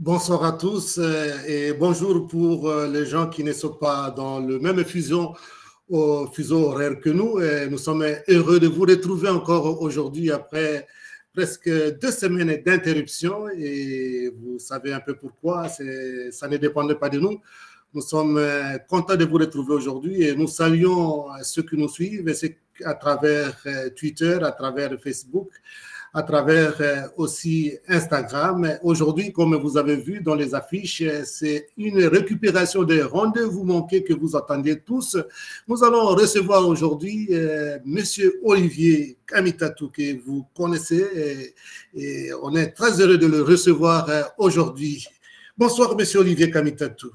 Bonsoir à tous et bonjour pour les gens qui ne sont pas dans le même fuseau horaire que nous. Et nous sommes heureux de vous retrouver encore aujourd'hui après presque 2 semaines d'interruption et vous savez un peu pourquoi, ça ne dépendait pas de nous. Nous sommes contents de vous retrouver aujourd'hui et nous saluons ceux qui nous suivent à travers Twitter, à travers Facebook, à travers aussi Instagram. Aujourd'hui, comme vous avez vu dans les affiches, c'est une récupération des rendez-vous manqués que vous attendiez tous. Nous allons recevoir aujourd'hui Monsieur Olivier Kamitatou, que vous connaissez, et on est très heureux de le recevoir aujourd'hui. Bonsoir, Monsieur Olivier Kamitatou.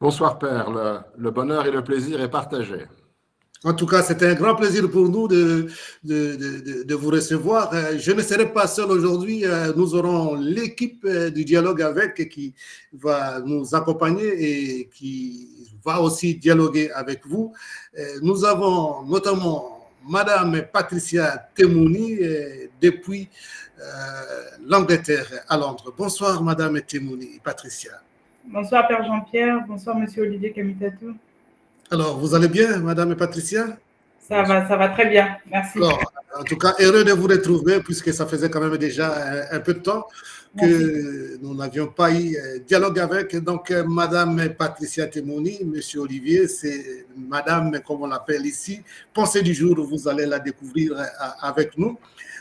Bonsoir, Père. Le bonheur et le plaisir est partagé. En tout cas, c'était un grand plaisir pour nous de vous recevoir. Je ne serai pas seul aujourd'hui. Nous aurons l'équipe du dialogue avec qui va nous accompagner et qui va aussi dialoguer avec vous. Nous avons notamment Madame Patricia Temouni depuis l'Angleterre à Londres. Bonsoir, Madame Temouni, Patricia. Bonsoir, Père Jean-Pierre. Bonsoir, Monsieur Olivier Kamitatou. Alors, vous allez bien, Madame Patricia? Ça va très bien, merci. Alors, en tout cas, heureux de vous retrouver puisque ça faisait quand même déjà un peu de temps que nous n'avions pas eu dialogue avec. Donc, Madame Patricia Temouni, Monsieur Olivier, c'est Madame, comme on l'appelle ici, pensée du jour, vous allez la découvrir avec nous.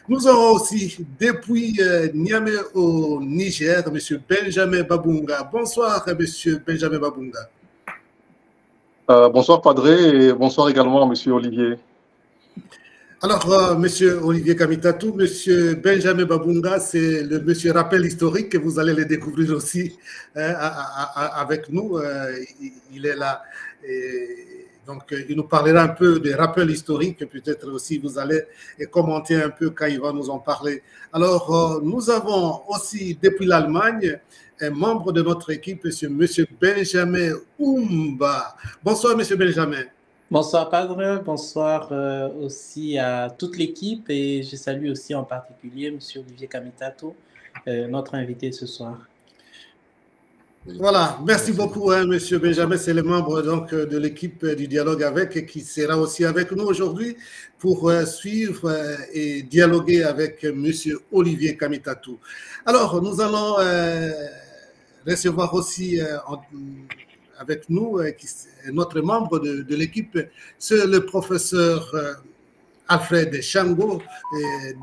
Nous aurons aussi, depuis Niamey au Niger, Monsieur Benjamin Babunga. Bonsoir, Monsieur Benjamin Babunga. Bonsoir Padré et bonsoir également Monsieur Olivier. Alors, Monsieur Olivier Kamitatou, Monsieur Benjamin Babunga, c'est le Monsieur rappel historique que vous allez le découvrir aussi avec nous. Il est là. Donc, il nous parlera un peu des rappels historiques. Peut-être aussi vous allez commenter un peu quand il va nous en parler. Alors, nous avons aussi depuis l'Allemagne un membre de notre équipe, Monsieur Benjamin Oumba. Bonsoir, Monsieur Benjamin. Bonsoir, Padre. Bonsoir aussi à toute l'équipe et je salue aussi en particulier Monsieur Olivier Kamitatou, notre invité ce soir. Voilà, merci beaucoup, Monsieur Benjamin. C'est le membre donc, de l'équipe du dialogue avec et qui sera aussi avec nous aujourd'hui pour suivre et dialoguer avec Monsieur Olivier Kamitatou. Alors, nous allons recevoir aussi avec nous notre membre de l'équipe, c'est le professeur Alfred Chango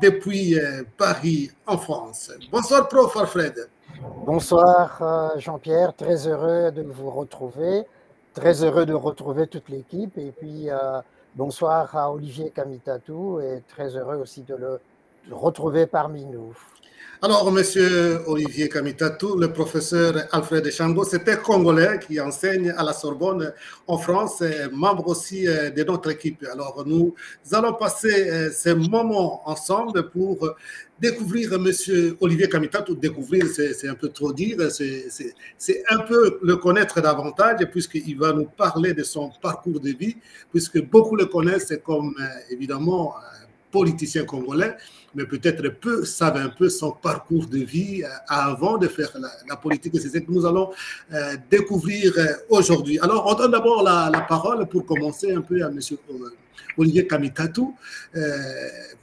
depuis Paris en France. Bonsoir, prof Alfred. Bonsoir Jean-Pierre, très heureux de vous retrouver, très heureux de retrouver toute l'équipe et puis bonsoir à Olivier Kamitatou et très heureux aussi de le retrouver parmi nous. Alors, Monsieur Olivier Kamitatou, le professeur Alfred Chango, c'est un Congolais qui enseigne à la Sorbonne en France, membre aussi de notre équipe. Alors, nous allons passer ces moments ensemble pour découvrir Monsieur Olivier Kamitatou. Découvrir, c'est un peu trop dire, c'est un peu le connaître davantage puisqu'il va nous parler de son parcours de vie, puisque beaucoup le connaissent comme évidemment politicien congolais, mais peut-être peu savent un peu son parcours de vie avant de faire la politique. C'est ce que nous allons découvrir aujourd'hui. Alors, on donne d'abord la parole pour commencer un peu à M. Olivier Kamitatou.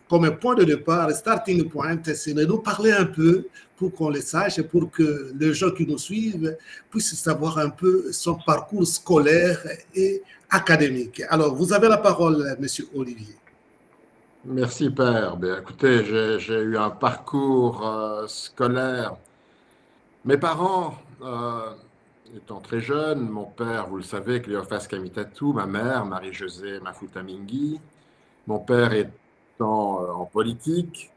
Comme un point de départ, starting point, c'est de nous parler un peu pour qu'on le sache, pour que les gens qui nous suivent puissent savoir un peu son parcours scolaire et académique. Alors, vous avez la parole, M. Olivier. Merci, Père. Bien, écoutez, j'ai eu un parcours scolaire. Mes parents, étant très jeunes, mon père, vous le savez, Cléophas Kamitatou, ma mère, Marie-Josée Mafuta Mingi, mon père étant en politique,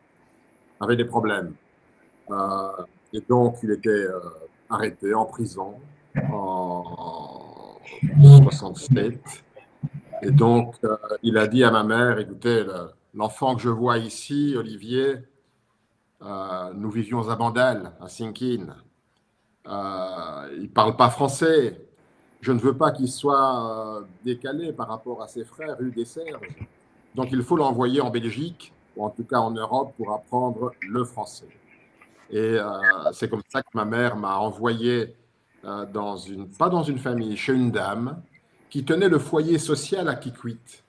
avait des problèmes. Et donc, il était arrêté en prison en 1967. Et donc, il a dit à ma mère, écoutez, l'enfant que je vois ici, Olivier, nous vivions à Bandal, à Sinkin. Il ne parle pas français. Je ne veux pas qu'il soit décalé par rapport à ses frères, rue des Serges. Donc, il faut l'envoyer en Belgique, ou en tout cas en Europe, pour apprendre le français. Et c'est comme ça que ma mère m'a envoyé pas dans une famille, chez une dame qui tenait le foyer social à Kikwit.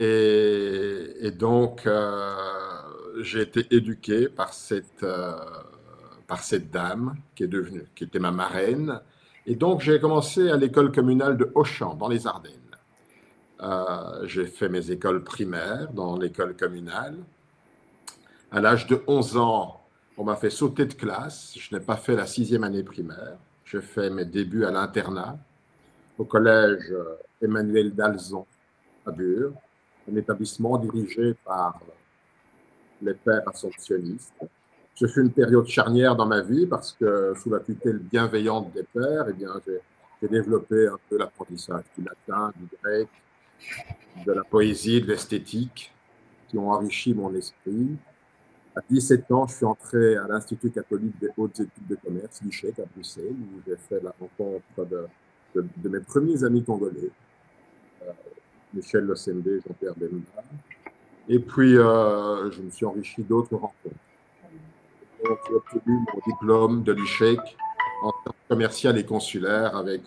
Et donc, j'ai été éduqué par cette dame qui était ma marraine. Et donc, j'ai commencé à l'école communale de Auchan, dans les Ardennes. J'ai fait mes écoles primaires dans l'école communale. À l'âge de 11 ans, on m'a fait sauter de classe. Je n'ai pas fait la 6e année primaire. J'ai fait mes débuts à l'internat, au collège Emmanuel Dalzon, à Bure, un établissement dirigé par les pères assomptionnistes. Ce fut une période charnière dans ma vie parce que, sous la tutelle bienveillante des pères, eh bien, j'ai développé un peu l'apprentissage du latin, du grec, de la poésie, de l'esthétique, qui ont enrichi mon esprit. À 17 ans, je suis entré à l'Institut catholique des hautes études de commerce, l'ICHEC, à Bruxelles, où j'ai fait la rencontre de mes premiers amis congolais, Michel Losembe, Jean-Pierre Bemba. Et puis, je me suis enrichi d'autres rencontres. Donc, j'ai obtenu mon diplôme de l'ICHEC en sciences commerciales et consulaires avec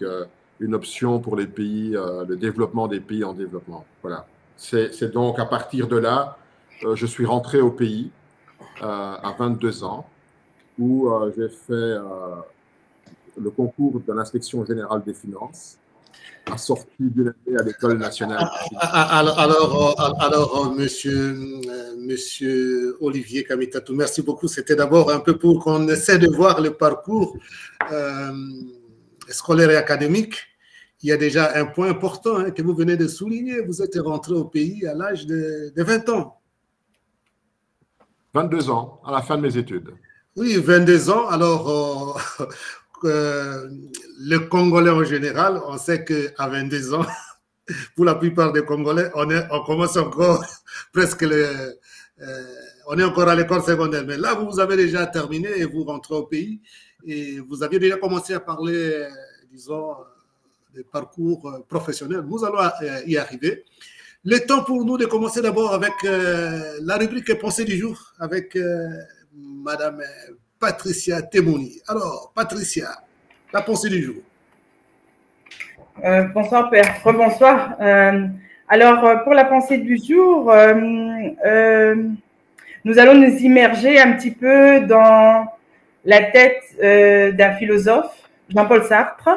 une option pour les pays, le développement des pays en développement. Voilà. C'est donc à partir de là, je suis rentré au pays à 22 ans, où j'ai fait le concours de l'inspection générale des finances, assorti d'une année à l'école nationale. Alors, monsieur Olivier Kamitatou, merci beaucoup. C'était d'abord un peu pour qu'on essaie de voir le parcours scolaire et académique. Il y a déjà un point important que vous venez de souligner. Vous êtes rentré au pays à l'âge de 20 ans. 22 ans, à la fin de mes études. Oui, 22 ans. Alors, le Congolais en général, on sait qu'à 22 ans, pour la plupart des Congolais, on commence encore presque on est encore à l'école secondaire. Mais là, vous avez déjà terminé et vous rentrez au pays. Et vous aviez déjà commencé à parler, disons, des parcours professionnels. Nous allons y arriver. Le temps pour nous de commencer d'abord avec la rubrique Pensée du jour avec Madame Patricia Temoni. Alors, Patricia, la pensée du jour. Bonsoir, Père. Rebonsoir. Alors, pour la pensée du jour, nous allons nous immerger un petit peu dans la tête d'un philosophe, Jean-Paul Sartre.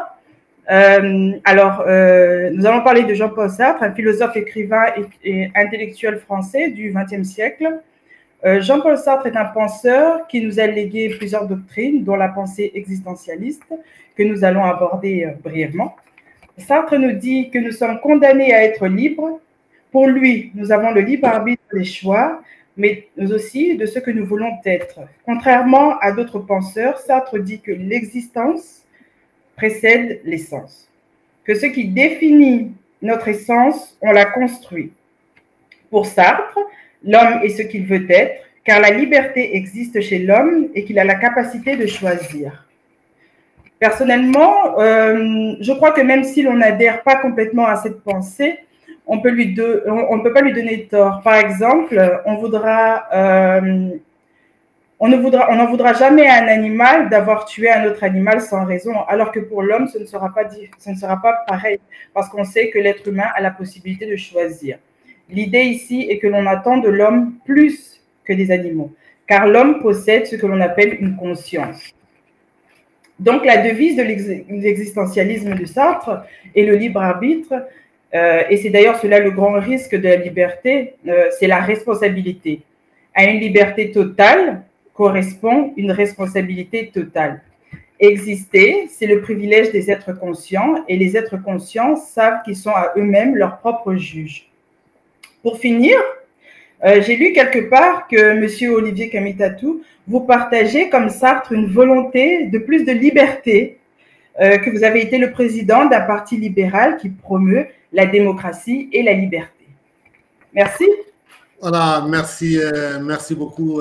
Nous allons parler de Jean-Paul Sartre, un philosophe, écrivain et intellectuel français du XXe siècle. Jean-Paul Sartre est un penseur qui nous a légué plusieurs doctrines, dont la pensée existentialiste, que nous allons aborder brièvement. Sartre nous dit que nous sommes condamnés à être libres. Pour lui, nous avons le libre arbitre des choix, mais aussi de ce que nous voulons être. Contrairement à d'autres penseurs, Sartre dit que l'existence précède l'essence, que ce qui définit notre essence, on l'a construit. Pour Sartre, l'homme est ce qu'il veut être, car la liberté existe chez l'homme et qu'il a la capacité de choisir. Personnellement, je crois que même si l'on n'adhère pas complètement à cette pensée, on ne peut pas lui donner tort. Par exemple, on n'en voudra jamais à un animal d'avoir tué un autre animal sans raison, alors que pour l'homme, ce ne sera pas pareil, parce qu'on sait que l'être humain a la possibilité de choisir. L'idée ici est que l'on attend de l'homme plus que des animaux, car l'homme possède ce que l'on appelle une conscience. Donc, la devise de l'existentialisme de Sartre est le libre arbitre, et c'est d'ailleurs cela le grand risque de la liberté, c'est la responsabilité. À une liberté totale correspond une responsabilité totale. Exister, c'est le privilège des êtres conscients, et les êtres conscients savent qu'ils sont à eux-mêmes leurs propres juges. Pour finir, j'ai lu quelque part que M. Olivier Kamitatou, vous partagez comme Sartre une volonté de plus de liberté, que vous avez été le président d'un parti libéral qui promeut la démocratie et la liberté. Merci. Voilà, merci beaucoup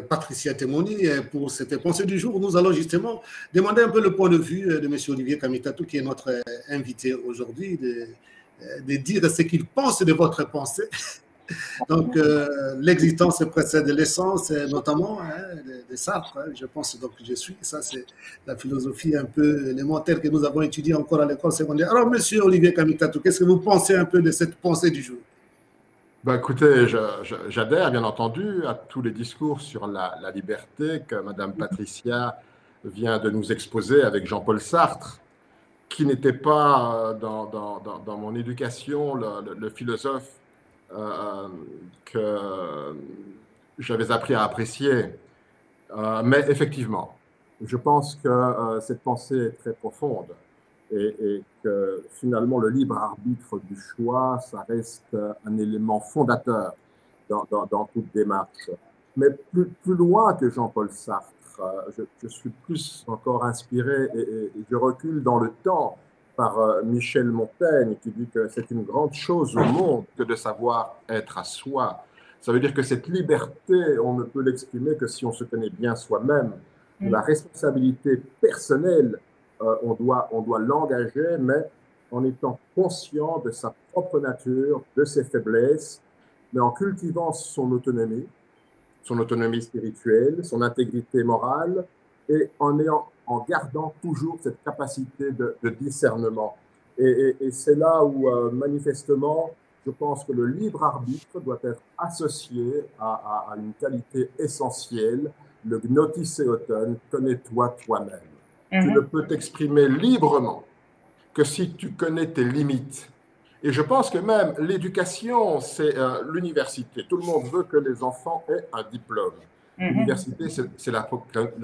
Patricia Temoni pour cette pensée du jour. Nous allons justement demander un peu le point de vue de M. Olivier Kamitatou, qui est notre invité aujourd'hui, de dire ce qu'il pense de votre pensée. Donc, l'existence précède l'essence, notamment de Sartre. Hein, je pense donc que je suis. Ça, c'est la philosophie un peu élémentaire que nous avons étudiée encore à l'école secondaire. Alors, monsieur Olivier Kamitatou, qu'est-ce que vous pensez un peu de cette pensée du jour? Ben, écoutez, j'adhère bien entendu à tous les discours sur la liberté que Madame Patricia vient de nous exposer avec Jean-Paul Sartre, qui n'était pas dans mon éducation le philosophe que j'avais appris à apprécier. Mais effectivement, je pense que cette pensée est très profonde et que finalement le libre arbitre du choix, ça reste un élément fondateur dans toute démarche. Mais plus loin que Jean-Paul Sartre, je suis plus encore inspiré et je recule dans le temps par Michel Montaigne qui dit que c'est une grande chose au monde que de savoir être à soi. Ça veut dire que cette liberté, on ne peut l'exprimer que si on se connaît bien soi-même. La responsabilité personnelle, on doit l'engager, mais en étant conscient de sa propre nature, de ses faiblesses, mais en cultivant son autonomie spirituelle, son intégrité morale, et en gardant toujours cette capacité de discernement. Et c'est là où, manifestement, je pense que le libre arbitre doit être associé à une qualité essentielle, le gnotisséoton, connais-toi toi-même. Tu ne peux t'exprimer librement que si tu connais tes limites. Et je pense que même l'éducation, c'est l'université. Tout le monde veut que les enfants aient un diplôme. L'université, c'est la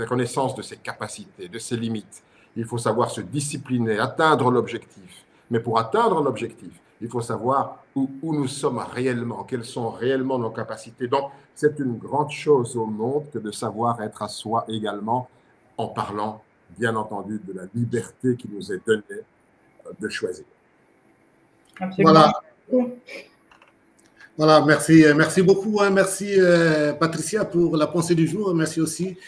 connaissance de ses capacités, de ses limites. Il faut savoir se discipliner, atteindre l'objectif. Mais pour atteindre l'objectif, il faut savoir où nous sommes réellement, quelles sont réellement nos capacités. Donc, c'est une grande chose au monde que de savoir être à soi également, en parlant, bien entendu, de la liberté qui nous est donnée de choisir. Absolument. Voilà, merci beaucoup. Hein, merci Patricia pour la pensée du jour. Merci aussi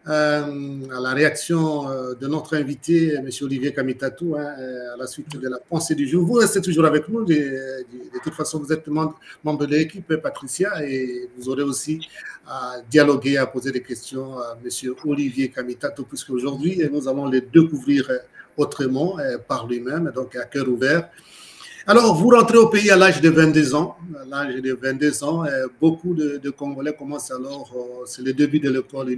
à la réaction de notre invité, M. Olivier Kamitatou, hein, à la suite de la pensée du jour. Vous restez toujours avec nous. De toute façon, vous êtes membre de l'équipe, Patricia, et vous aurez aussi à dialoguer, à poser des questions à M. Olivier Kamitatou, puisque aujourd'hui, nous allons le découvrir autrement par lui-même, donc à cœur ouvert. Alors, vous rentrez au pays à l'âge de 22 ans. À l'âge de 22 ans, beaucoup de Congolais commencent alors, c'est le début de l'école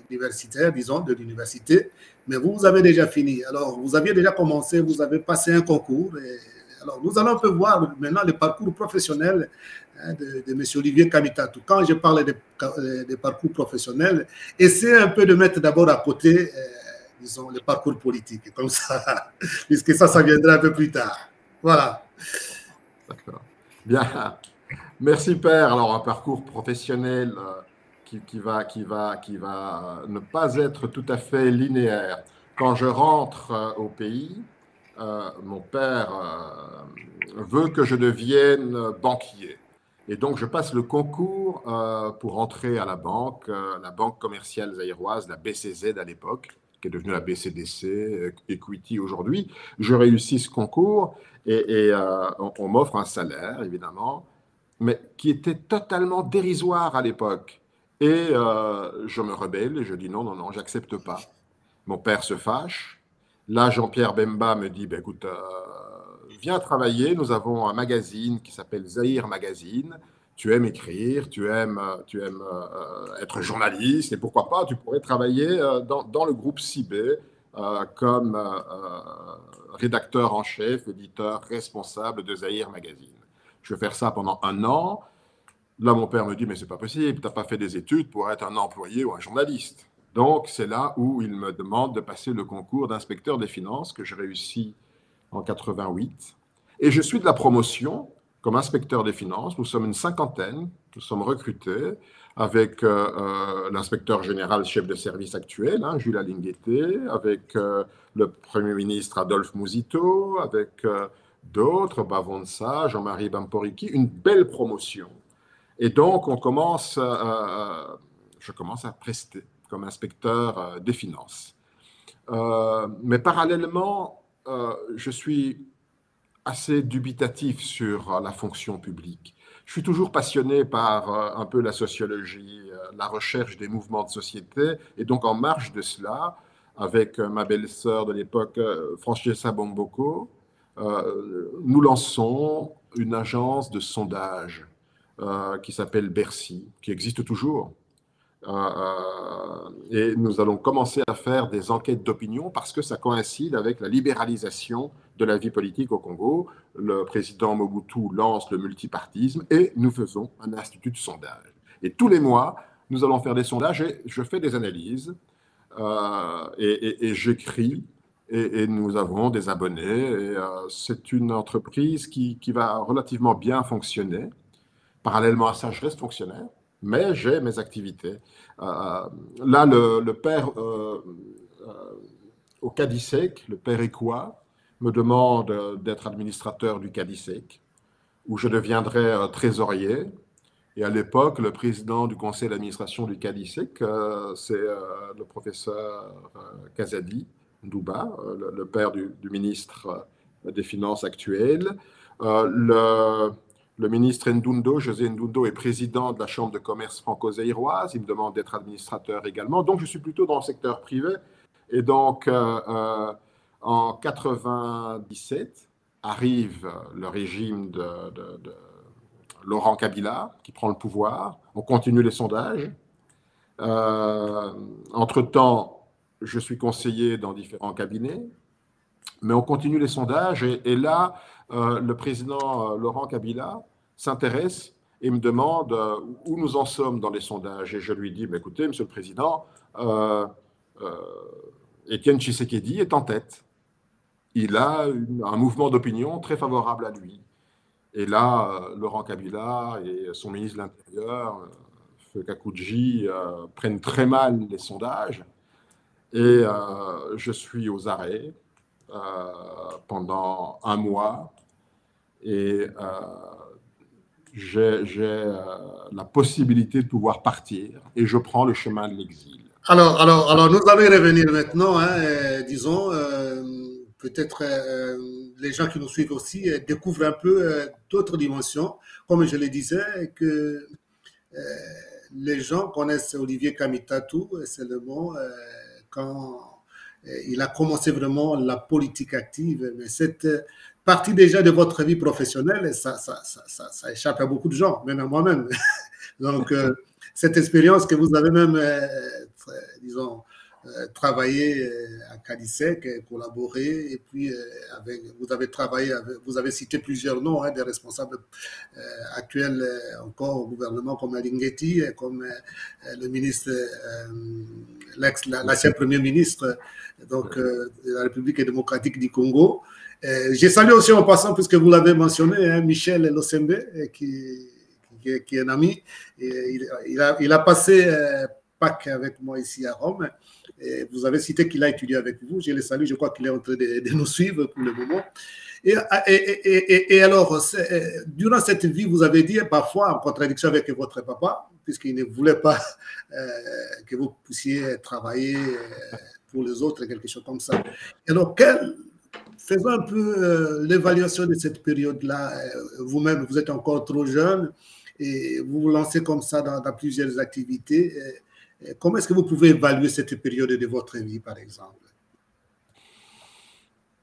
universitaire, disons, de l'université, mais vous avez déjà fini. Alors, vous aviez déjà commencé, vous avez passé un concours. Alors, nous allons un peu voir maintenant le parcours professionnel de M. Olivier Kamitatou. Quand je parle de parcours professionnel, essayez un peu de mettre d'abord à côté, disons, le parcours politique, comme ça, puisque ça viendra un peu plus tard. Voilà. D'accord. Bien. Merci, Père. Alors, un parcours professionnel qui va ne pas être tout à fait linéaire. Quand je rentre au pays, mon père veut que je devienne banquier. Et donc, je passe le concours pour entrer à la banque commerciale zaïroise, la BCZ à l'époque, qui est devenue la BCDC, Equity aujourd'hui. Je réussis ce concours et on m'offre un salaire, évidemment, mais qui était totalement dérisoire à l'époque. Et je me rebelle et je dis non, j'accepte pas. Mon père se fâche. Là, Jean-Pierre Bemba me dit, écoute, viens travailler, nous avons un magazine qui s'appelle Zaïre Magazine. Tu aimes écrire, tu aimes être journaliste, et pourquoi pas, tu pourrais travailler dans le groupe Cibé comme rédacteur en chef, éditeur responsable de Zaïre Magazine. Je vais faire ça pendant 1 an. Là, mon père me dit, mais c'est pas possible, tu n'as pas fait des études pour être un employé ou un journaliste. Donc, c'est là où il me demande de passer le concours d'inspecteur des finances que je réussis en 88. Et je suis de la promotion comme inspecteur des finances. Nous sommes une 50aine, nous sommes recrutés avec l'inspecteur général chef de service actuel, Jules Alingueté, avec le Premier ministre Adolphe Mouzito, avec d'autres, Bavonsa, Jean-Marie Bamporiki, une belle promotion. Et donc, je commence à prester comme inspecteur des finances. Mais parallèlement, je suis assez dubitatif sur la fonction publique. je suis toujours passionné par un peu la sociologie, la recherche des mouvements de société. Et donc, en marge de cela, avec ma belle-sœur de l'époque, Francesca Bomboko, nous lançons une agence de sondage qui s'appelle Bercy, qui existe toujours. Et nous allons commencer à faire des enquêtes d'opinion parce que ça coïncide avec la libéralisation de la vie politique au Congo. Le président Mobutu lance le multipartisme et nous faisons un institut de sondage. Et tous les mois, nous allons faire des sondages et je fais des analyses et j'écris et nous avons des abonnés. C'est une entreprise qui va relativement bien fonctionner. Parallèlement à ça, je reste fonctionnaire. Mais j'ai mes activités. Là, le père au CADISEC, le père Ekwa, me demande d'être administrateur du CADISEC, où je deviendrai trésorier. Et à l'époque, le président du conseil d'administration du CADISEC, c'est le professeur Kazadi Ndouba, le père du ministre des Finances actuel. Le ministre Ndundo, José Ndundo, est président de la Chambre de commerce franco-zaïroise. Il me demande d'être administrateur également. Donc, je suis plutôt dans le secteur privé. Et donc, en 1997, arrive le régime de Laurent Kabila, qui prend le pouvoir. On continue les sondages. Entre-temps, je suis conseiller dans différents cabinets. Mais on continue les sondages. Et là, le président Laurent Kabila s'intéresse et me demande où nous en sommes dans les sondages. Et je lui dis, écoutez, Monsieur le Président, Étienne Tshisekedi est en tête. Il a un mouvement d'opinion très favorable à lui. Et là, Laurent Kabila et son ministre de l'Intérieur, Feu Kakouji, prennent très mal les sondages. Et je suis aux arrêts pendant un mois. Et j'ai la possibilité de pouvoir partir et je prends le chemin de l'exil. Alors, nous allons y revenir maintenant, disons, peut-être les gens qui nous suivent aussi découvrent un peu d'autres dimensions. Comme je le disais, que les gens connaissent Olivier Kamitatu seulement quand il a commencé vraiment la politique active, mais cette partie déjà de votre vie professionnelle, ça échappe à beaucoup de gens, même à moi-même. Donc, cette expérience que vous avez même, disons, travaillé à CADISEC, collaboré, et puis vous avez travaillé, vous avez cité plusieurs noms des responsables actuels encore au gouvernement, comme Alingeti, comme le ministre, l'ancien premier ministre donc, de la République démocratique du Congo. J'ai salué aussi en passant, puisque vous l'avez mentionné, Michel Losembe, qui est un ami. Et il a passé Pâques avec moi ici à Rome. Et vous avez cité qu'il a étudié avec vous. Je le salue, je crois qu'il est en train de nous suivre pour le moment. Et alors, durant cette vie, vous avez dit parfois en contradiction avec votre papa, puisqu'il ne voulait pas que vous puissiez travailler pour les autres, quelque chose comme ça. Et alors, faisons un peu l'évaluation de cette période-là. Vous-même, vous êtes encore trop jeune et vous vous lancez comme ça dans plusieurs activités. Comment est-ce que vous pouvez évaluer cette période de votre vie, par exemple?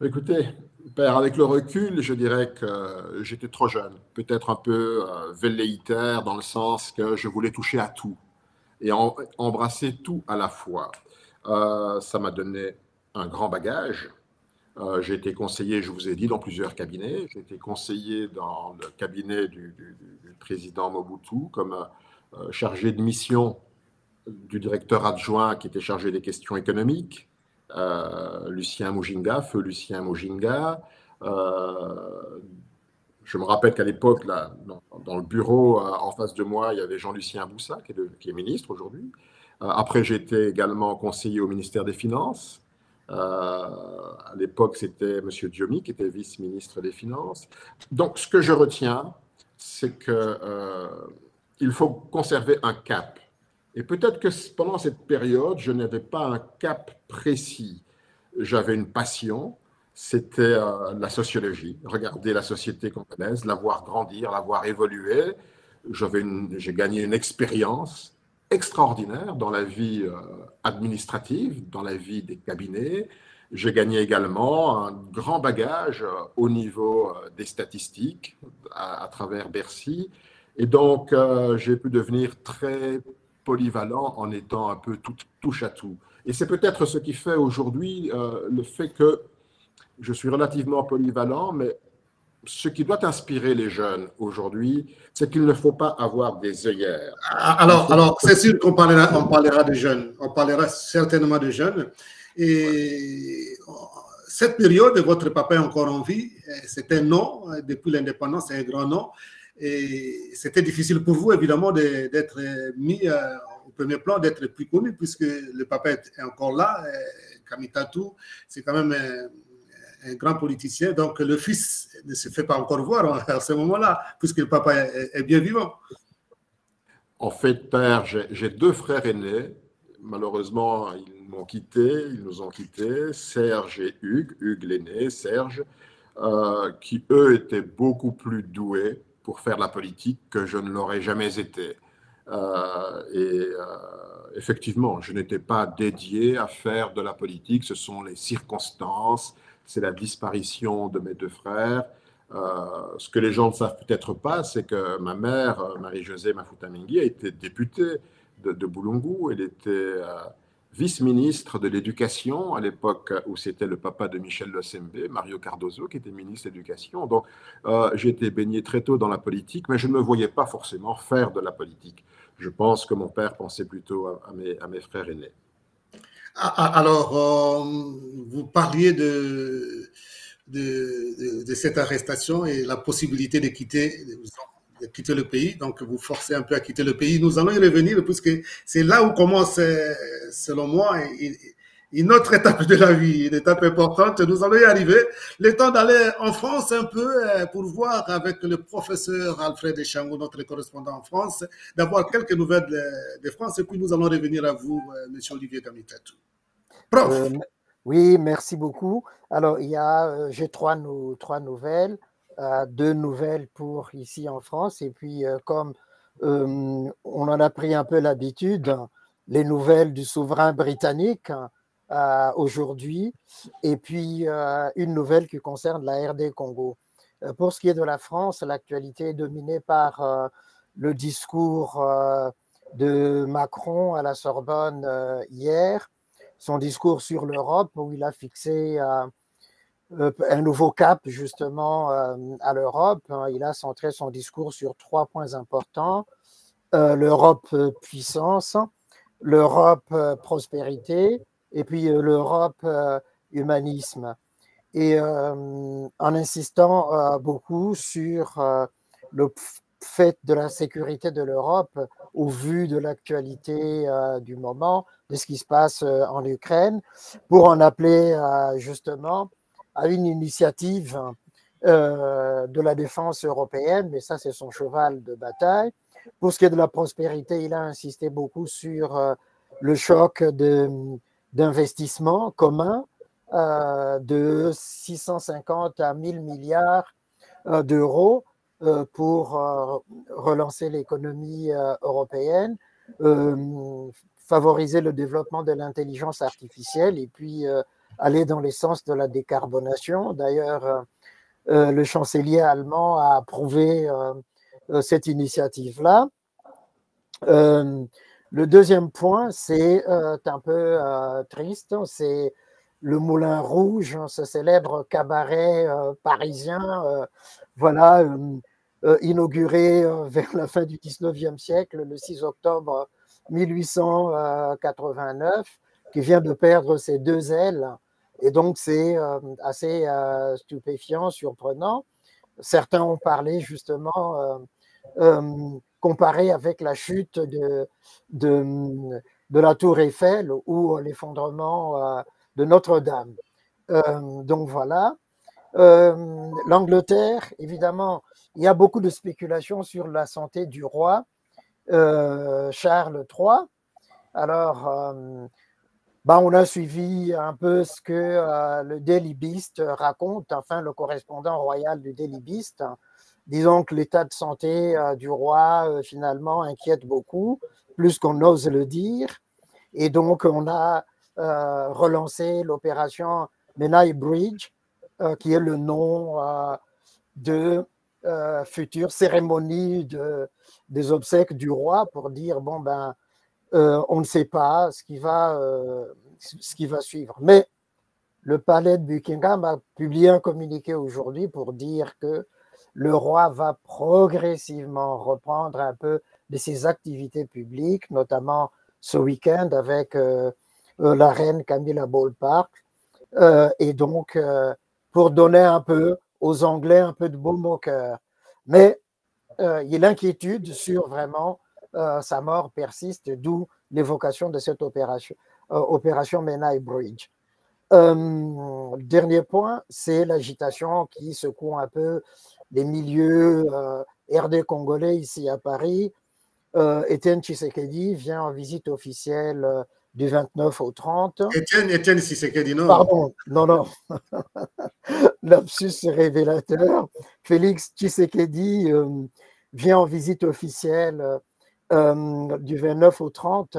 Écoutez, Père, avec le recul, je dirais que j'étais trop jeune, peut-être un peu velléitaire dans le sens que je voulais toucher à tout et embrasser tout à la fois. Ça m'a donné un grand bagage. J'ai été conseiller, je vous ai dit, dans plusieurs cabinets. J'ai été conseiller dans le cabinet du président Mobutu comme chargé de mission du directeur adjoint qui était chargé des questions économiques, Lucien Mujinga, feu Lucien Mujinga. Je me rappelle qu'à l'époque, dans le bureau en face de moi, il y avait Jean-Lucien Boussa, qui est ministre aujourd'hui. Après, j'étais également conseiller au ministère des Finances. À l'époque, c'était M. Diomi qui était vice-ministre des Finances. Donc, ce que je retiens, c'est qu'il faut conserver un cap. Et peut-être que pendant cette période, je n'avais pas un cap précis. J'avais une passion, c'était la sociologie. Regarder la société congolaise, la voir grandir, la voir évoluer. j'ai gagné une expérience extraordinaire dans la vie administrative, dans la vie des cabinets. J'ai gagné également un grand bagage au niveau des statistiques à travers Bercy. Et donc, j'ai pu devenir très polyvalent en étant un peu touche à tout. Et c'est peut-être ce qui fait aujourd'hui le fait que je suis relativement polyvalent, mais ce qui doit inspirer les jeunes aujourd'hui, c'est qu'il ne faut pas avoir des œillères. Alors c'est sûr qu'on parlera de jeunes, on parlera certainement de jeunes. Et cette période, votre papa est encore en vie, c'est un nom, depuis l'indépendance, c'est un grand nom. Et c'était difficile pour vous, évidemment, d'être mis au premier plan, d'être plus connu, puisque le papa est encore là. Kamitatou, c'est quand même un grand politicien. Donc, le fils ne se fait pas encore voir à ce moment-là, puisque le papa est bien vivant. En fait, père, j'ai 2 frères aînés. Malheureusement, ils m'ont quitté, ils nous ont quittés, Serge et Hugues, Hugues l'aîné, Serge, qui eux étaient beaucoup plus doués pour faire la politique que je ne l'aurais jamais été. Effectivement, je n'étais pas dédié à faire de la politique, ce sont les circonstances, c'est la disparition de mes 2 frères. Ce que les gens ne savent peut-être pas, c'est que ma mère, Marie-Josée Mafuta-Mengi, a été députée de Boulungu. Elle était vice-ministre de l'Éducation à l'époque où c'était le papa de Michel Losembe, Mario Cardozo, qui était ministre de l'Éducation. Donc, j'ai été baigné très tôt dans la politique, mais je ne me voyais pas forcément faire de la politique. Je pense que mon père pensait plutôt à mes frères aînés. Alors, vous parliez de cette arrestation et la possibilité de quitter le pays. Donc, vous forcez un peu à quitter le pays. Nous allons y revenir puisque c'est là où commence, selon moi, une autre étape de la vie, une étape importante. Nous allons y arriver. Le temps d'aller en France un peu pour voir avec le professeur Alfred Echango, notre correspondant en France, d'avoir quelques nouvelles de France. Et puis, nous allons revenir à vous, monsieur Olivier Kamitatou. Prof. Oui, merci beaucoup. Alors, j'ai 3 nouvelles, 2 nouvelles pour ici en France, et puis comme on en a pris un peu l'habitude, les nouvelles du souverain britannique aujourd'hui, et puis une nouvelle qui concerne la RD Congo. Pour ce qui est de la France, l'actualité est dominée par le discours de Macron à la Sorbonne hier, son discours sur l'Europe, où il a fixé un nouveau cap justement à l'Europe. Il a centré son discours sur 3 points importants: l'Europe puissance, l'Europe prospérité, et puis l'Europe humanisme. Et en insistant beaucoup sur le fait de la sécurité de l'Europe au vu de l'actualité du moment, de ce qui se passe en Ukraine, pour en appeler justement à une initiative de la défense européenne, mais ça c'est son cheval de bataille. Pour ce qui est de la prospérité, il a insisté beaucoup sur le choc d'investissement commun de 650 à 1000 milliards d'euros pour relancer l'économie européenne, favoriser le développement de l'intelligence artificielle et puis aller dans le sens de la décarbonation. D'ailleurs, le chancelier allemand a approuvé cette initiative-là. Le deuxième point, c'est un peu triste, c'est le Moulin Rouge, ce célèbre cabaret parisien, inauguré vers la fin du 19e siècle, le 6 octobre 1889, qui vient de perdre ses 2 ailes. Et donc, c'est assez stupéfiant, surprenant. Certains ont parlé justement, comparé avec la chute de la Tour Eiffel ou l'effondrement de Notre-Dame. Donc voilà. L'Angleterre, évidemment, il y a beaucoup de spéculations sur la santé du roi Charles III. Alors, on a suivi un peu ce que le Daily Beast raconte, enfin le correspondant royal du Daily Beast disons que l'état de santé du roi, finalement, inquiète beaucoup, plus qu'on ose le dire. Et donc, on a relancé l'opération Menai Bridge, qui est le nom de future cérémonie des obsèques du roi, pour dire, bon, ben, on ne sait pas ce qui va suivre. Mais le palais de Buckingham a publié un communiqué aujourd'hui pour dire que le roi va progressivement reprendre un peu de ses activités publiques, notamment ce week-end avec la reine Camilla Ballpark, et donc pour donner un peu aux Anglais un peu de baume au cœur. Mais il y a l'inquiétude sur vraiment sa mort persiste, d'où l'évocation de cette opération Menai Bridge. Dernier point, c'est l'agitation qui secoue un peu les milieux RD congolais ici à Paris. Étienne Tshisekedi vient en visite officielle du 29 au 30. Étienne Tshisekedi, non? Pardon, non. Lapsus révélateur. Félix Tshisekedi vient en visite officielle du 29 au 30.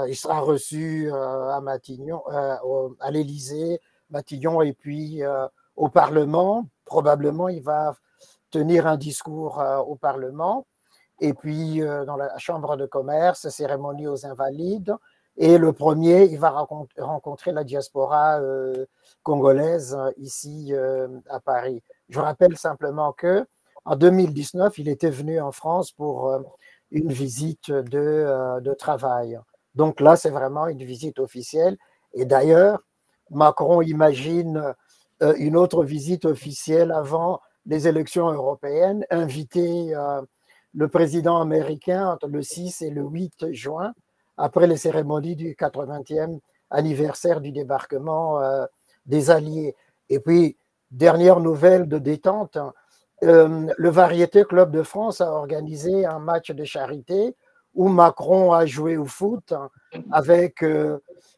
Il sera reçu à Matignon, à l'Élysée, Matignon, et puis au Parlement. Probablement, il va tenir un discours au Parlement. Et puis, dans la Chambre de commerce, cérémonie aux Invalides. Et le premier, il va rencontrer la diaspora congolaise ici à Paris. Je rappelle simplement qu'en 2019, il était venu en France pour une visite de travail. Donc là, c'est vraiment une visite officielle. Et d'ailleurs, Macron imagine une autre visite officielle avant les élections européennes, inviter le président américain entre le 6 et le 8 juin, après les cérémonies du 80e anniversaire du débarquement des Alliés. Et puis, dernière nouvelle de détente, le Variété Club de France a organisé un match de charité où Macron a joué au foot avec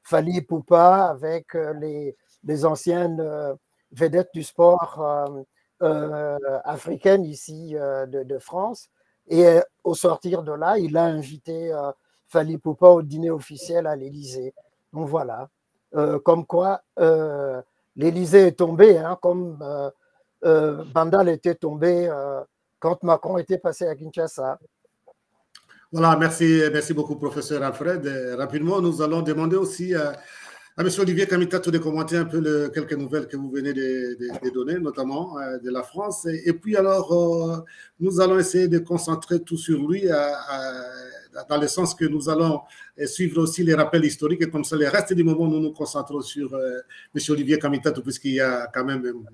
Fally Poupa, avec les anciennes vedettes du sport africaines ici de France. Et au sortir de là, il a invité Fally Poupa au dîner officiel à l'Élysée. Donc voilà, comme quoi l'Élysée est tombé, hein, comme Bandal était tombé quand Macron était passé à Kinshasa. Voilà, merci beaucoup, professeur Alfred. Rapidement, nous allons demander aussi à M. Olivier Kamitatou de commenter un peu quelques nouvelles que vous venez de donner, notamment de la France. Et puis alors, nous allons essayer de concentrer tout sur lui, dans le sens que nous allons suivre aussi les rappels historiques. Et comme ça, le reste du moment, nous nous concentrons sur M. Olivier Kamitatou, puisqu'il y a quand même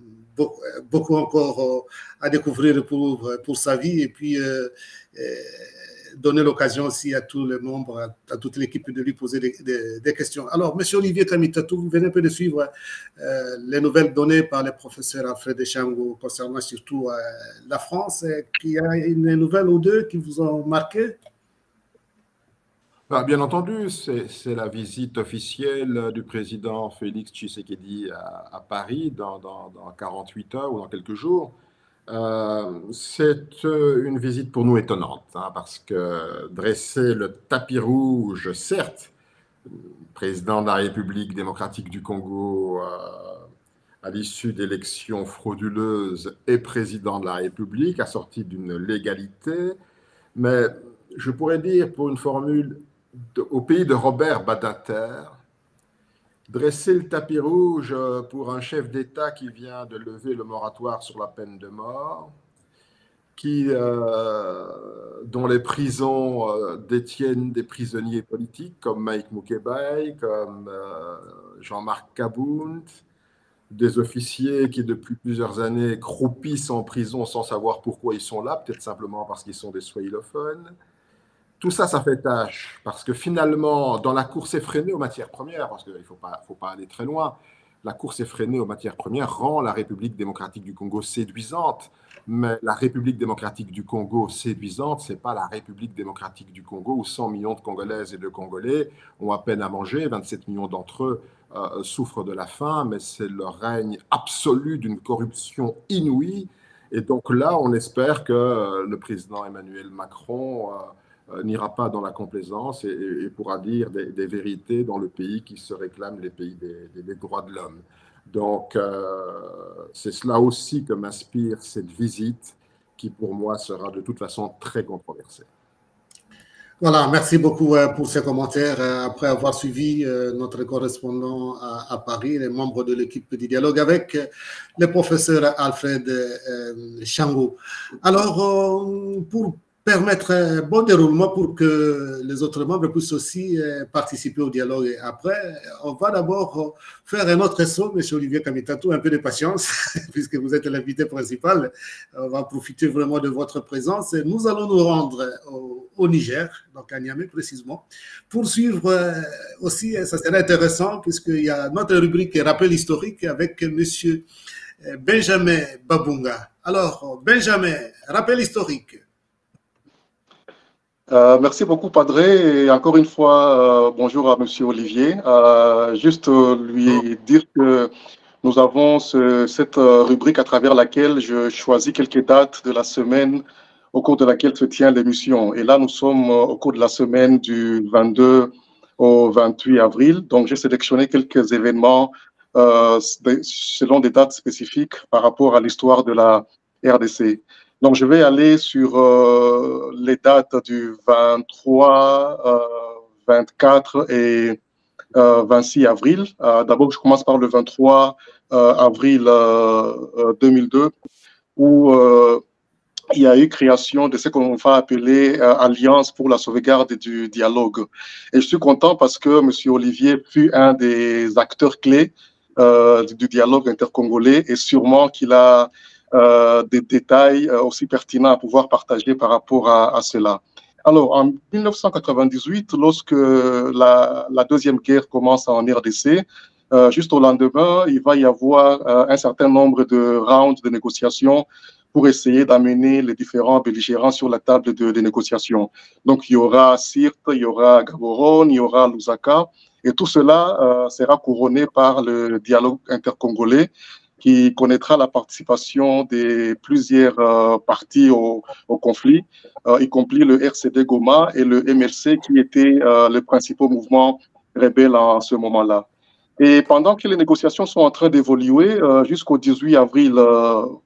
beaucoup encore à découvrir pour sa vie. Et puis donner l'occasion aussi à tous les membres, à toute l'équipe de lui poser des questions. Alors, M. Olivier Kamitatou, vous venez un peu de suivre les nouvelles données par le professeur Alfred Deshango concernant surtout la France. Il y a une nouvelle ou deux qui vous ont marqué? Bien entendu, c'est la visite officielle du président Félix Tshisekedi à Paris dans 48 heures ou dans quelques jours. C'est une visite pour nous étonnante, hein, parce que dresser le tapis rouge, certes, président de la République démocratique du Congo à l'issue d'élections frauduleuses et président de la République, assorti d'une légalité, mais je pourrais dire, pour une formule, au pays de Robert Badinter, dresser le tapis rouge pour un chef d'État qui vient de lever le moratoire sur la peine de mort, dont les prisons détiennent des prisonniers politiques comme Mike Mukebai, comme Jean-Marc Kabound, des officiers qui depuis plusieurs années croupissent en prison sans savoir pourquoi ils sont là, peut-être simplement parce qu'ils sont des swahilophones. Tout ça, ça fait tâche, parce que finalement, dans la course effrénée aux matières premières, parce qu'il ne faut pas aller très loin, la course effrénée aux matières premières rend la République démocratique du Congo séduisante, mais la République démocratique du Congo séduisante, ce n'est pas la République démocratique du Congo où 100 millions de Congolaises et de Congolais ont à peine à manger, 27 millions d'entre eux souffrent de la faim, mais c'est le règne absolu d'une corruption inouïe Et donc là, on espère que le président Emmanuel Macron n'ira pas dans la complaisance et pourra dire des vérités dans le pays qui se réclame les pays des droits de l'homme. Donc, c'est cela aussi que m'inspire cette visite qui, pour moi, sera de toute façon très controversée. Voilà, merci beaucoup pour ces commentaires. Après avoir suivi notre correspondant à Paris, les membres de l'équipe du dialogue avec le professeur Alfred Chango. Alors, pour permettre un bon déroulement pour que les autres membres puissent aussi participer au dialogue. Et après, on va d'abord faire un autre saut, M. Olivier Kamitatou, un peu de patience, puisque vous êtes l'invité principal. On va profiter vraiment de votre présence. Et nous allons nous rendre au Niger, donc à Niamey précisément, pour suivre aussi, ça serait intéressant, puisqu'il y a notre rubrique Rappel historique avec M. Benjamin Babunga. Alors, Benjamin, rappel historique. Merci beaucoup, Padré. Et encore une fois, bonjour à Monsieur Olivier. Juste lui dire que nous avons cette rubrique à travers laquelle je choisis quelques dates de la semaine au cours de laquelle se tient l'émission. Et là, nous sommes au cours de la semaine du 22 au 28 avril. Donc, j'ai sélectionné quelques événements selon des dates spécifiques par rapport à l'histoire de la RDC. Donc, je vais aller sur les dates du 23, 24 et 26 avril. D'abord, je commence par le 23 avril 2002, où il y a eu création de ce qu'on va appeler Alliance pour la sauvegarde du dialogue. Et je suis content parce que M. Olivier fut un des acteurs clés du dialogue intercongolais et sûrement qu'il a des détails aussi pertinents à pouvoir partager par rapport à cela. Alors, en 1998, lorsque la deuxième guerre commence en RDC, juste au lendemain, il va y avoir un certain nombre de rounds de négociations pour essayer d'amener les différents belligérants sur la table de négociations. Donc, il y aura Sirte, il y aura Gaborone, il y aura Lusaka, et tout cela sera couronné par le dialogue intercongolais qui connaîtra la participation de plusieurs partis au conflit, y compris le RCD Goma et le MLC, qui étaient les principaux mouvements rebelles en ce moment-là. Et pendant que les négociations sont en train d'évoluer, jusqu'au 18 avril,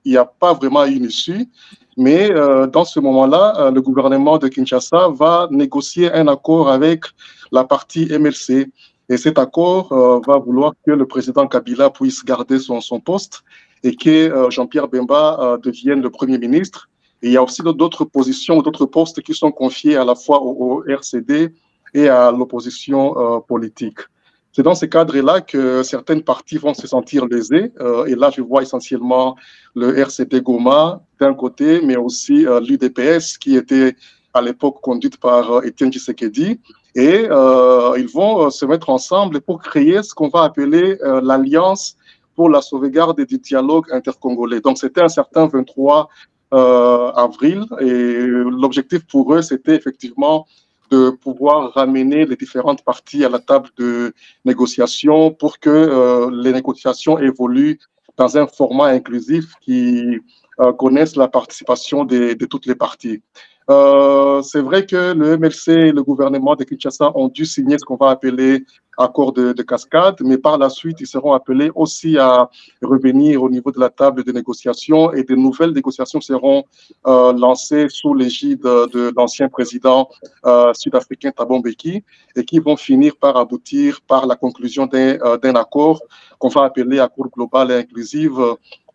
il n'y a pas vraiment une issue, mais dans ce moment-là, le gouvernement de Kinshasa va négocier un accord avec la partie MLC. Et cet accord va vouloir que le président Kabila puisse garder son poste et que Jean-Pierre Bemba devienne le Premier ministre. Et il y a aussi d'autres positions, d'autres postes qui sont confiés à la fois au RCD et à l'opposition politique. C'est dans ce cadre-là que certaines parties vont se sentir lésées. Et là, je vois essentiellement le RCD Goma d'un côté, mais aussi l'UDPS qui était à l'époque conduite par Étienne Tshisekedi. Et ils vont se mettre ensemble pour créer ce qu'on va appeler l'Alliance pour la sauvegarde du dialogue intercongolais. Donc, c'était un certain 23 avril. Et l'objectif pour eux, c'était effectivement de pouvoir ramener les différentes parties à la table de négociation pour que les négociations évoluent dans un format inclusif qui connaisse la participation de toutes les parties. C'est vrai que le MLC et le gouvernement de Kinshasa ont dû signer ce qu'on va appeler accord de cascade, mais par la suite, ils seront appelés aussi à revenir au niveau de la table de négociation et de nouvelles négociations seront lancées sous l'égide de l'ancien président sud-africain Thabo Mbeki et qui vont finir par aboutir par la conclusion d'un accord qu'on va appeler accord global et inclusif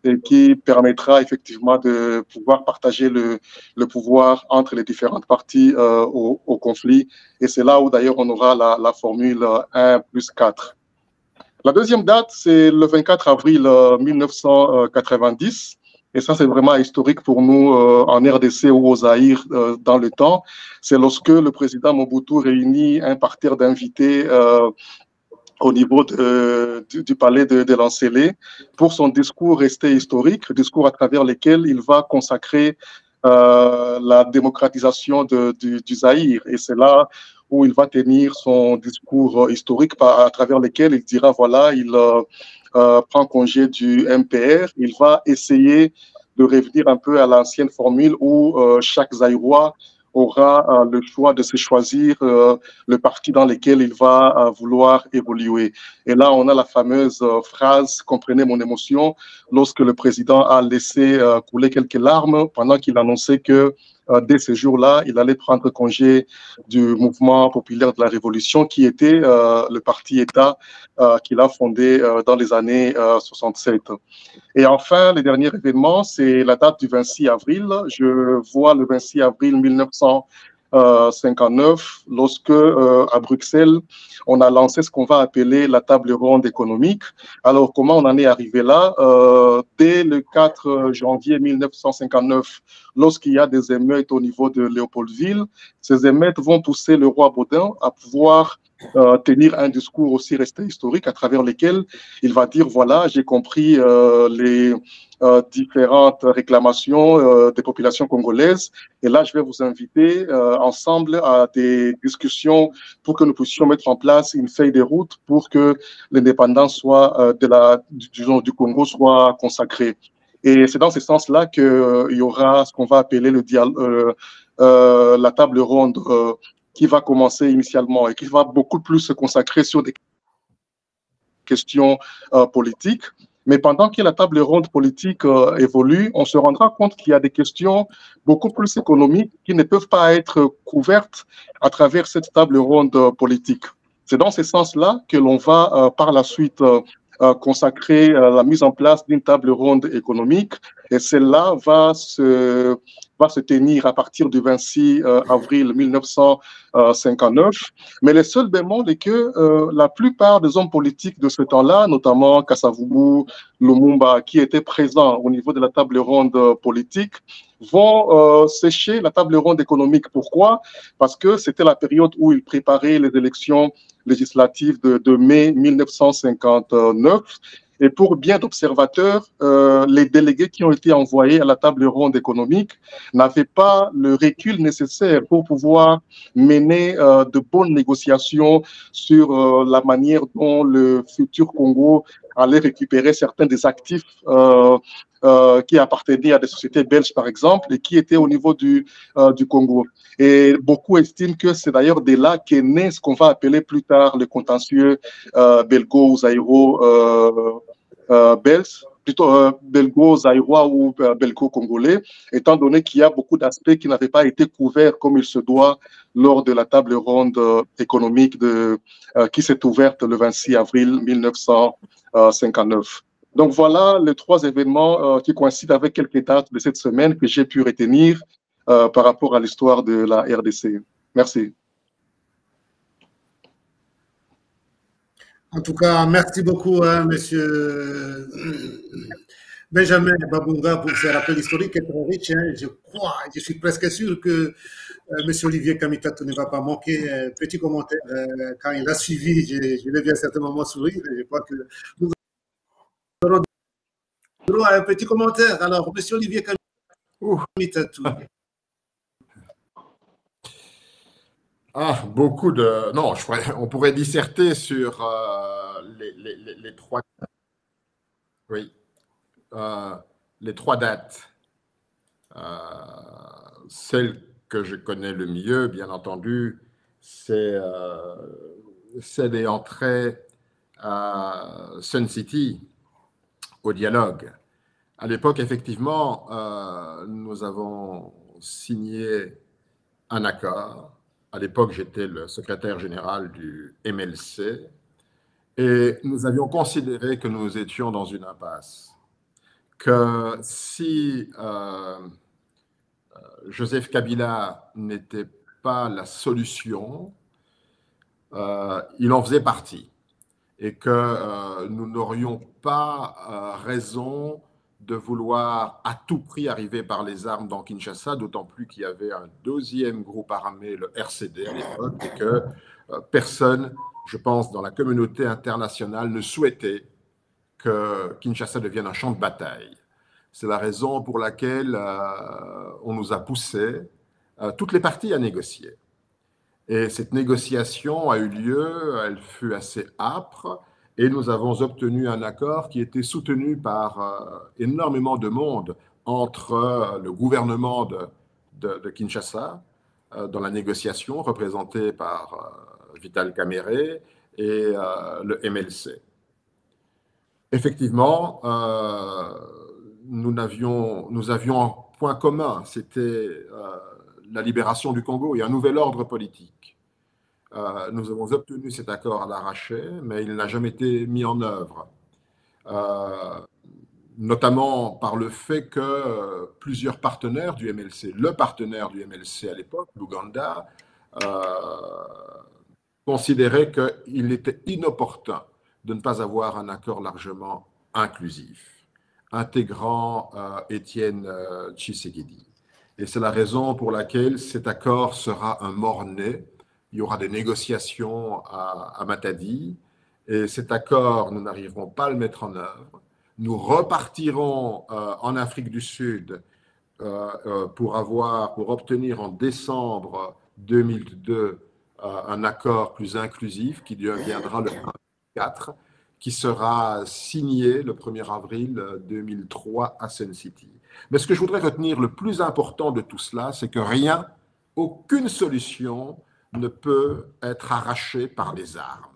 et qui permettra effectivement de pouvoir partager le pouvoir entre les différentes parties au conflit. Et c'est là où d'ailleurs on aura la formule 1+4. La deuxième date, c'est le 24 avril 1990. Et ça, c'est vraiment historique pour nous en RDC ou au Zaïre dans le temps. C'est lorsque le président Mobutu réunit un parterre d'invités au niveau du palais de Lansele pour son discours resté historique, discours à travers lequel il va consacrer la démocratisation du Zaïre. Et c'est là où il va tenir son discours historique à travers lequel il dira, voilà, il prend congé du MPR, il va essayer de revenir un peu à l'ancienne formule où chaque Zaïrois aura le choix de se choisir le parti dans lequel il va vouloir évoluer. Et là, on a la fameuse phrase « Comprenez mon émotion » lorsque le président a laissé couler quelques larmes pendant qu'il annonçait que dès ce jour-là, il allait prendre congé du mouvement populaire de la Révolution qui était le parti-État qu'il a fondé dans les années 67. Et enfin, le dernier événement, c'est la date du 26 avril. Je vois le 26 avril 1959, lorsque à Bruxelles, on a lancé ce qu'on va appeler la table ronde économique. Alors, comment on en est arrivé là? Dès le 4 janvier 1959, lorsqu'il y a des émeutes au niveau de Léopoldville, ces émeutes vont pousser le roi Baudin à pouvoir tenir un discours aussi resté historique à travers lequel il va dire, voilà, j'ai compris les différentes réclamations des populations congolaises et là, je vais vous inviter ensemble à des discussions pour que nous puissions mettre en place une feuille de route pour que l'indépendance soit du Congo soit consacrée. Et c'est dans ce sens-là qu'il y aura ce qu'on va appeler la table ronde qui va commencer initialement et qui va beaucoup plus se consacrer sur des questions politiques. Mais pendant que la table ronde politique évolue, on se rendra compte qu'il y a des questions beaucoup plus économiques qui ne peuvent pas être couvertes à travers cette table ronde politique. C'est dans ce sens-là que l'on va par la suite consacrer la mise en place d'une table ronde économique et celle-là va se tenir à partir du 26 avril 1959. Mais le seul bémol est que la plupart des hommes politiques de ce temps-là, notamment Kasavubu, Lumumba, qui étaient présents au niveau de la table ronde politique, vont sécher la table ronde économique. Pourquoi? Parce que c'était la période où ils préparaient les élections législatives de mai 1959. Et pour bien d'observateurs, les délégués qui ont été envoyés à la table ronde économique n'avaient pas le recul nécessaire pour pouvoir mener de bonnes négociations sur la manière dont le futur Congo allait récupérer certains des actifs qui appartenaient à des sociétés belges, par exemple, et qui étaient au niveau du Congo. Et beaucoup estiment que c'est d'ailleurs de là qu'est né ce qu'on va appeler plus tard le contentieux belgo-zaïro-belge, plutôt belgo-zaïrois ou belgo-congolais, étant donné qu'il y a beaucoup d'aspects qui n'avaient pas été couverts comme il se doit lors de la table ronde économique qui s'est ouverte le 26 avril 1959. Donc voilà les trois événements qui coïncident avec quelques dates de cette semaine que j'ai pu retenir par rapport à l'histoire de la RDC. Merci. En tout cas, merci beaucoup, hein, monsieur Benjamin Babunga, pour ce rappel historique et très riche. Hein. Je suis presque sûr que monsieur Olivier Kamitatu ne va pas manquer un petit commentaire quand il a suivi. Je l'ai vu à un certain moment sourire et je crois que nous aurons droit à un petit commentaire. Alors, monsieur Olivier Kamitatu. Ah, beaucoup de... Non, on pourrait disserter sur les trois... Oui. Les trois dates. Celle que je connais le mieux, bien entendu, c'est des entrées à Sun City au dialogue. À l'époque, effectivement, nous avons signé un accord. À l'époque, j'étais le secrétaire général du MLC et nous avions considéré que nous étions dans une impasse, que si Joseph Kabila n'était pas la solution, il en faisait partie et que nous n'aurions pas raison de vouloir à tout prix arriver par les armes dans Kinshasa, d'autant plus qu'il y avait un deuxième groupe armé, le RCD à l'époque, et que personne, je pense, dans la communauté internationale ne souhaitait que Kinshasa devienne un champ de bataille. C'est la raison pour laquelle on nous a poussé, toutes les parties, à négocier. Et cette négociation a eu lieu, elle fut assez âpre, et nous avons obtenu un accord qui était soutenu par énormément de monde, entre le gouvernement de Kinshasa, dans la négociation représentée par Vital Kamerhe et le MLC. Effectivement, nous avions un point commun, c'était la libération du Congo et un nouvel ordre politique. Nous avons obtenu cet accord à l'arraché, mais il n'a jamais été mis en œuvre. Notamment par le fait que plusieurs partenaires du MLC, le partenaire du MLC à l'époque, l'Ouganda, considérait qu'il était inopportun de ne pas avoir un accord largement inclusif, intégrant Étienne Tshisekedi. Et c'est la raison pour laquelle cet accord sera un mort-né. Il y aura des négociations à Matadi, et cet accord, nous n'arriverons pas à le mettre en œuvre. Nous repartirons en Afrique du Sud pour obtenir en décembre 2002 un accord plus inclusif qui deviendra le 4, qui sera signé le 1er avril 2003 à Sun City. Mais ce que je voudrais retenir, le plus important de tout cela, c'est que rien, aucune solution ne peut être arrachée par les armes.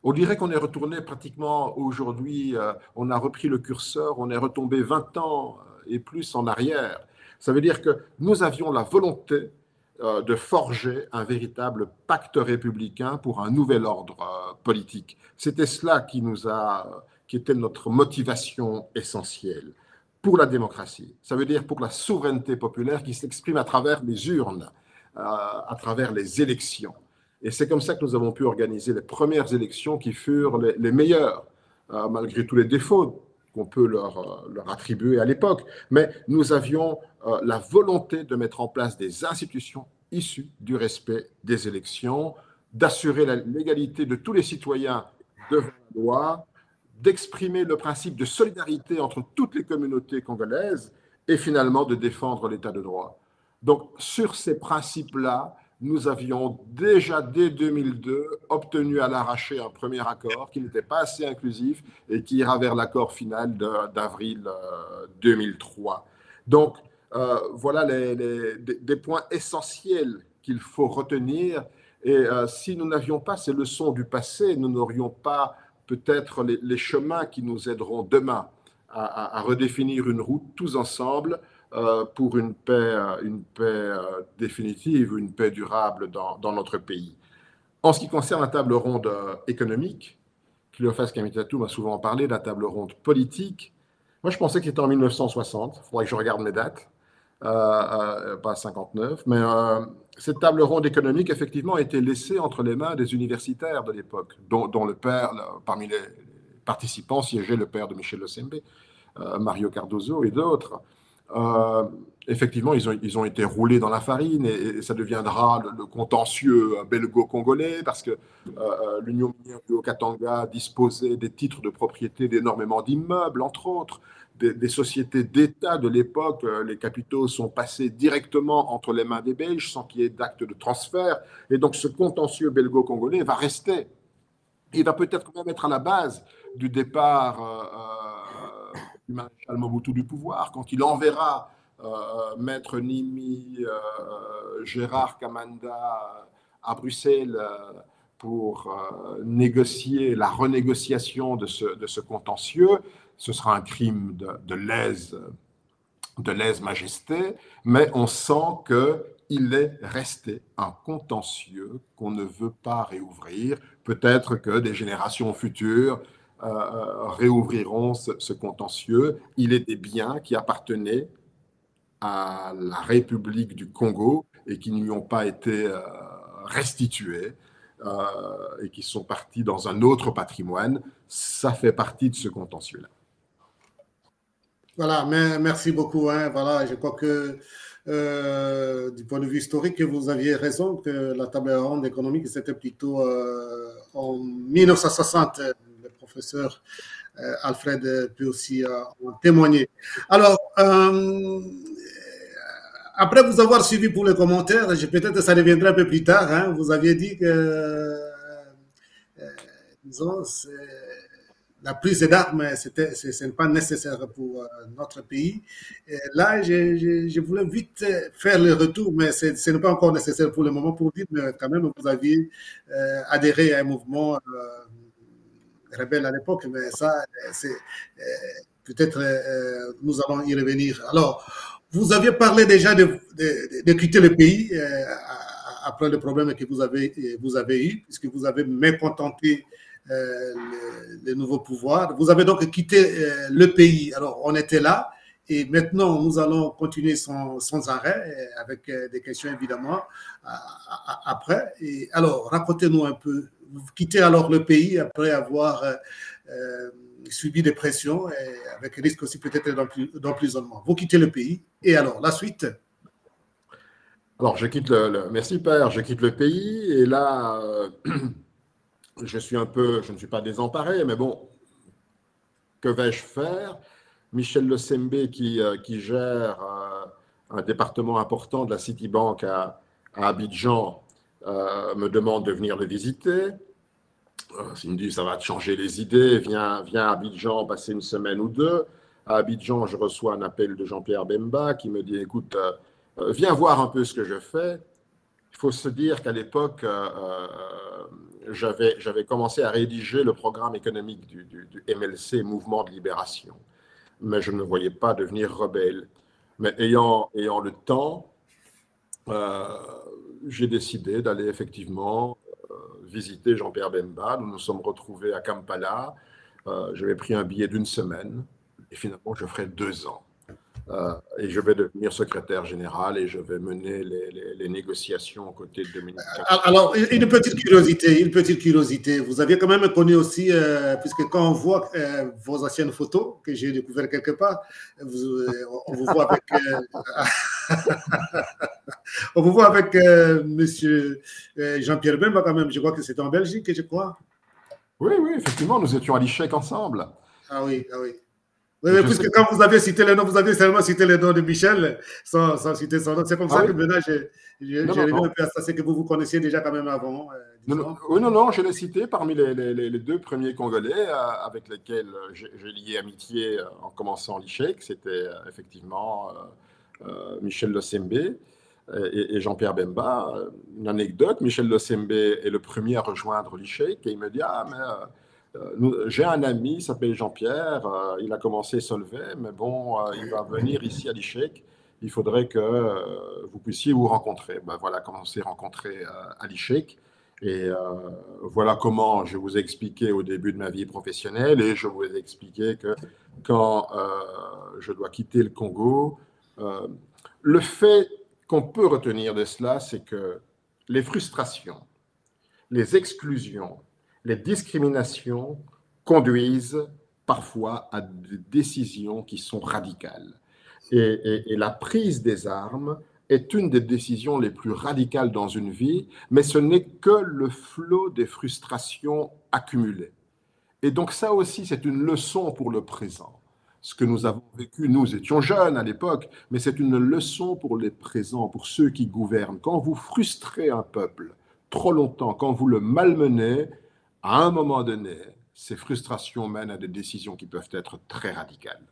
On dirait qu'on est retourné pratiquement aujourd'hui, on a repris le curseur, on est retombé 20 ans et plus en arrière. Ça veut dire que nous avions la volonté de forger un véritable pacte républicain pour un nouvel ordre politique. C'était cela qui était notre motivation essentielle pour la démocratie. Ça veut dire pour la souveraineté populaire qui s'exprime à travers les urnes, à travers les élections. Et c'est comme ça que nous avons pu organiser les premières élections qui furent les meilleures, malgré tous les défauts qu'on peut leur attribuer à l'époque. Mais nous avions la volonté de mettre en place des institutions issues du respect des élections, d'assurer l'égalité de tous les citoyens devant la loi, d'exprimer le principe de solidarité entre toutes les communautés congolaises et finalement de défendre l'état de droit. Donc, sur ces principes-là, nous avions déjà, dès 2002, obtenu à l'arraché un premier accord qui n'était pas assez inclusif et qui ira vers l'accord final d'avril 2003. Donc, voilà des points essentiels qu'il faut retenir. Et si nous n'avions pas ces leçons du passé, nous n'aurions pas peut-être les chemins qui nous aideront demain à redéfinir une route tous ensemble pour une paix définitive, une paix durable dans notre pays. En ce qui concerne la table ronde économique, Cléophas Kamitatu m'a souvent parlé de la table ronde politique. Moi, je pensais que c'était en 1960. Il faudrait que je regarde mes dates, pas 59. Mais cette table ronde économique, effectivement, a été laissée entre les mains des universitaires de l'époque, dont le père, parmi les participants, siégeait le père de Michel Losembe, Mario Cardozo et d'autres. Effectivement, ils ont été roulés dans la farine et ça deviendra le contentieux belgo-congolais parce que l'Union minière du Haut-Katanga disposait des titres de propriété d'énormément d'immeubles, entre autres, des sociétés d'État de l'époque. Les capitaux sont passés directement entre les mains des Belges sans qu'il y ait d'acte de transfert. Et donc, ce contentieux belgo-congolais va rester. Il va peut-être même être à la base du départ du maréchal Mobutu du pouvoir, quand il enverra Maître Nimi, Gérard Kamanda à Bruxelles pour négocier la renégociation de ce contentieux. Ce sera un crime de lèse-majesté, mais on sent qu'il est resté un contentieux qu'on ne veut pas réouvrir. Peut-être que des générations futures réouvriront ce contentieux. Il est des biens qui appartenaient à la République du Congo et qui ne lui ont pas été restitués et qui sont partis dans un autre patrimoine. Ça fait partie de ce contentieux-là. Voilà, merci beaucoup. Voilà, je crois que du point de vue historique, vous aviez raison que la table ronde économique, c'était plutôt en 1960. Le professeur Alfred peut aussi en témoigner. Alors, après vous avoir suivi pour les commentaires, peut-être que ça reviendra un peu plus tard. Vous aviez dit que, disons, la prise d'armes, ce n'est pas nécessaire pour notre pays. Et là, je voulais vite faire le retour, mais ce n'est pas encore nécessaire pour le moment pour dire, mais quand même, vous aviez adhéré à un mouvement rebelle à l'époque, mais ça, c'est peut-être nous allons y revenir. Alors, vous aviez parlé déjà de quitter le pays après le problème que vous avez eu, puisque vous avez mécontenté le nouveau pouvoir. Vous avez donc quitté le pays. Alors, on était là et maintenant, nous allons continuer sans arrêt avec des questions évidemment après. Et alors, racontez-nous un peu. Vous quittez alors le pays après avoir subi des pressions et avec risque aussi peut-être d'emprisonnement. Vous quittez le pays et alors, la suite? Alors, je quitte merci Père, je quitte le pays et là, je ne suis pas désemparé, mais bon, que vais-je faire? Michel Losembe, qui gère un département important de la Citibank à Abidjan, me demande de venir le visiter. Il me dit, ça va te changer les idées, viens à Abidjan passer une semaine ou deux. À Abidjan, je reçois un appel de Jean-Pierre Bemba qui me dit, écoute, viens voir un peu ce que je fais. Il faut se dire qu'à l'époque, j'avais commencé à rédiger le programme économique du MLC, Mouvement de Libération. Mais je ne me voyais pas devenir rebelle. Mais ayant le temps, j'ai décidé d'aller effectivement visiter Jean-Pierre Bemba. Nous nous sommes retrouvés à Kampala. J'avais pris un billet d'une semaine et finalement, je ferai 2 ans. Et je vais devenir secrétaire général et je vais mener les négociations aux côtés de Dominique. Alors, une petite curiosité. Vous aviez quand même connu aussi, puisque quand on voit vos anciennes photos que j'ai découvertes quelque part, on vous voit avec, on vous voit avec monsieur Jean-Pierre Bemba quand même. Je crois que c'était en Belgique, je crois. Oui, effectivement, nous étions à l'ICHEC ensemble. Ah oui. Oui, puisque quand vous avez cité les noms, vous avez seulement cité les noms de Michel sans citer son nom. C'est comme ça que maintenant, j'ai revu un peu à ça. C'est que vous connaissiez déjà quand même avant. Non, je l'ai cité parmi les 2 premiers Congolais avec lesquels j'ai lié amitié en commençant l'ICHEC. C'était effectivement Michel Losembe et Jean-Pierre Bemba. Une anecdote, Michel Losembe est le premier à rejoindre l'ICHEC et il me dit « Ah, mais… j'ai un ami, il s'appelle Jean-Pierre, il a commencé Solvay, mais bon, il va venir ici à l'ICHEC, il faudrait que vous puissiez vous rencontrer. » Ben voilà comment on s'est rencontrés à l'ICHEC et voilà comment je vous ai expliqué au début de ma vie professionnelle et je vous ai expliqué que quand je dois quitter le Congo, le fait qu'on peut retenir de cela, c'est que les frustrations, les exclusions, les discriminations conduisent parfois à des décisions qui sont radicales. Et la prise des armes est une des décisions les plus radicales dans une vie, mais ce n'est que le flot des frustrations accumulées. Et donc ça aussi, c'est une leçon pour le présent. Ce que nous avons vécu, nous étions jeunes à l'époque, mais c'est une leçon pour les présents, pour ceux qui gouvernent. Quand vous frustrez un peuple trop longtemps, quand vous le malmenez, à un moment donné, ces frustrations mènent à des décisions qui peuvent être très radicales.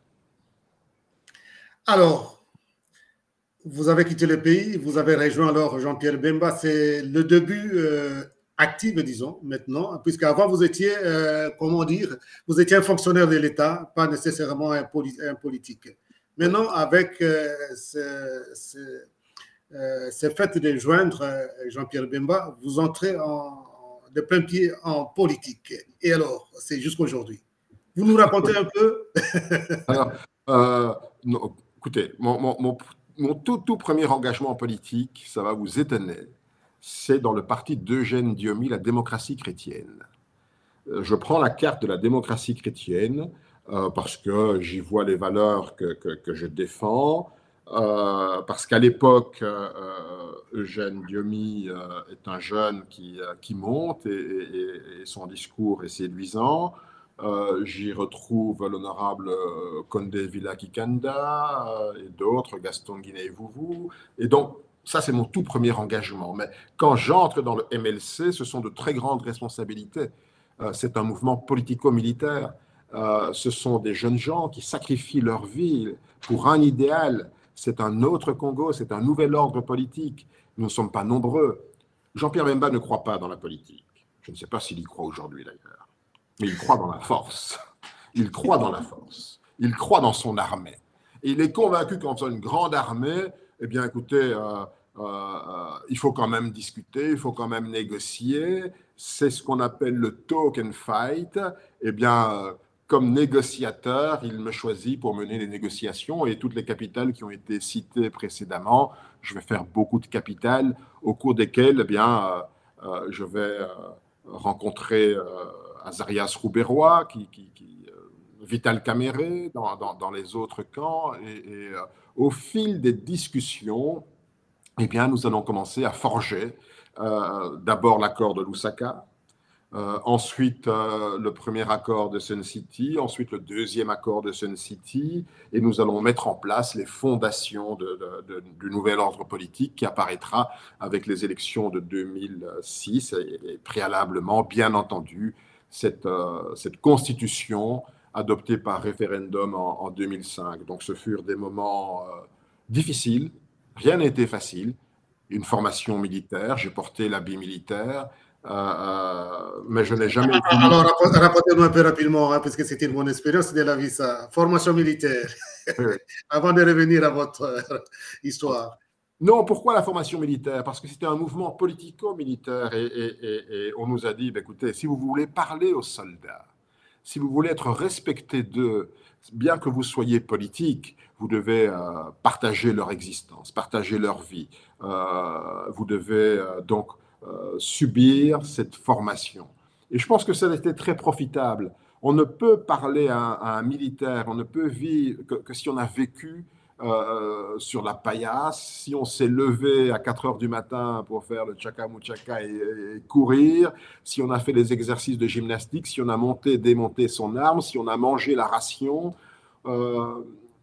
Alors, vous avez quitté le pays, vous avez rejoint alors Jean-Pierre Bemba. C'est le début actif, disons, maintenant, puisqu'avant, vous étiez, comment dire, vous étiez un fonctionnaire de l'État, pas nécessairement un politique. Maintenant, avec ce fait de joindre Jean-Pierre Bemba, vous entrez de plein pied en politique. Et alors, c'est jusqu'aujourd'hui. Vous nous racontez un peu? Alors, non, écoutez, mon tout premier engagement politique, ça va vous étonner, c'est dans le parti d'Eugène Diomy, la démocratie chrétienne. Je prends la carte de la démocratie chrétienne parce que j'y vois les valeurs que je défends, parce qu'à l'époque, Eugène Diomy est un jeune qui monte et son discours est séduisant. J'y retrouve l'honorable Condé Villa-Kikanda et d'autres, Gaston Guinée-Vouvou. Et donc, ça, c'est mon tout premier engagement. Mais quand j'entre dans le MLC, ce sont de très grandes responsabilités. C'est un mouvement politico-militaire. Ce sont des jeunes gens qui sacrifient leur vie pour un idéal. C'est un autre Congo, c'est un nouvel ordre politique. Nous ne sommes pas nombreux. Jean-Pierre Bemba ne croit pas dans la politique. Je ne sais pas s'il y croit aujourd'hui d'ailleurs, mais il croit dans la force. Il croit dans la force. Il croit dans son armée. Et il est convaincu qu'en faisant une grande armée, eh bien, écoutez, il faut quand même discuter, il faut quand même négocier. C'est ce qu'on appelle le talk and fight. Eh bien, comme négociateur, il me choisit pour mener les négociations et toutes les capitales qui ont été citées précédemment. Je vais faire beaucoup de capitales au cours desquelles, eh bien, je vais rencontrer Azarias Rouberois, Vital Caméré dans les autres camps. Et au fil des discussions, eh bien, nous allons commencer à forger d'abord l'accord de Lusaka, ensuite le premier accord de Sun City, ensuite le deuxième accord de Sun City, et nous allons mettre en place les fondations du nouvel ordre politique qui apparaîtra avec les élections de 2006 et préalablement, bien entendu, cette constitution adoptée par référendum en 2005. Donc ce furent des moments difficiles, rien n'a été facile, une formation militaire, j'ai porté l'habit militaire, mais je n'ai jamais... Alors, racontez-nous un peu rapidement, hein, parce que c'était une bonne expérience de la vie, ça. Formation militaire, oui. Avant de revenir à votre histoire. Non, pourquoi la formation militaire? Parce que c'était un mouvement politico-militaire et on nous a dit, bah, écoutez, si vous voulez parler aux soldats, si vous voulez être respecté d'eux, bien que vous soyez politique, vous devez partager leur existence, partager leur vie. Vous devez donc subir cette formation. Et je pense que ça a été très profitable. On ne peut parler à un militaire, on ne peut vivre que si on a vécu sur la paillasse, si on s'est levé à 4 heures du matin pour faire le tchaka-mouchaka et courir, si on a fait les exercices de gymnastique, si on a monté, démonté son arme, si on a mangé la ration,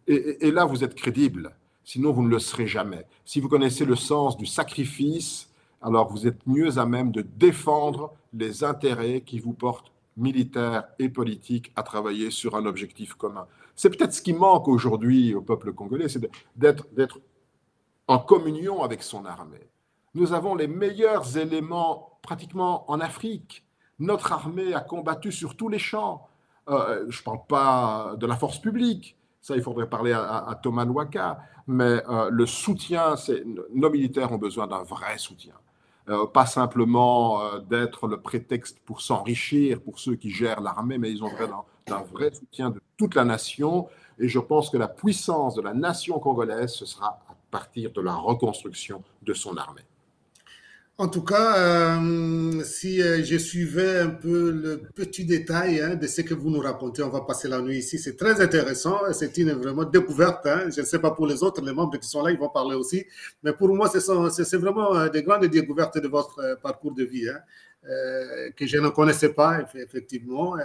et là vous êtes crédible, sinon vous ne le serez jamais. Si vous connaissez le sens du sacrifice, alors vous êtes mieux à même de défendre les intérêts qui vous portent, militaires et politiques, à travailler sur un objectif commun. C'est peut-être ce qui manque aujourd'hui au peuple congolais, c'est d'être en communion avec son armée. Nous avons les meilleurs éléments pratiquement en Afrique. Notre armée a combattu sur tous les champs. Je ne parle pas de la force publique, ça il faudrait parler à Thomas Nwaka, mais le soutien, nos militaires ont besoin d'un vrai soutien. Pas simplement d'être le prétexte pour s'enrichir pour ceux qui gèrent l'armée, mais ils ont besoin d'un vrai soutien de toute la nation. Et je pense que la puissance de la nation congolaise, ce sera à partir de la reconstruction de son armée. En tout cas, si je suivais un peu le petit détail de ce que vous nous racontez, on va passer la nuit ici, c'est très intéressant, c'est une vraiment découverte. Je ne sais pas pour les autres, les membres qui sont là, ils vont parler aussi, mais pour moi, c'est vraiment des grandes découvertes de votre parcours de vie, que je ne connaissais pas, effectivement.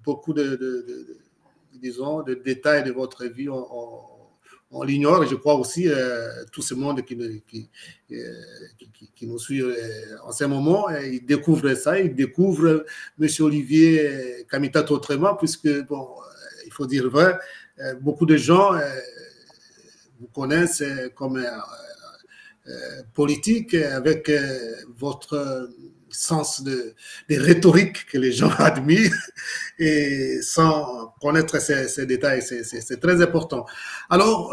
Beaucoup disons, de détails de votre vie, on l'ignore, et je crois aussi tout ce monde qui nous suit en ce moment, il découvre ça, il découvre M. Olivier Kamitatou autrement, puisque, bon, il faut dire vrai, beaucoup de gens vous connaissent comme politique, avec votre sens de rhétorique que les gens admirent, et sans connaître ces détails, c'est très important. Alors,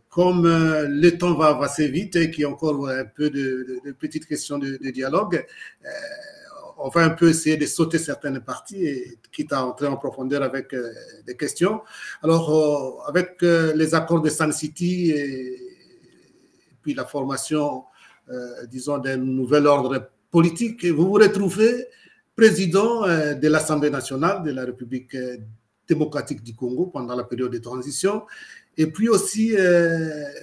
comme le temps va assez vite et qu'il y a encore un peu de petites questions de dialogue, on va un peu essayer de sauter certaines parties, et quitte à entrer en profondeur avec des questions. Alors, avec les accords de Sun City et puis la formation, disons, d'un nouvel ordre politique, vous vous retrouvez président de l'Assemblée nationale de la République démocratique du Congo pendant la période de transition, et puis aussi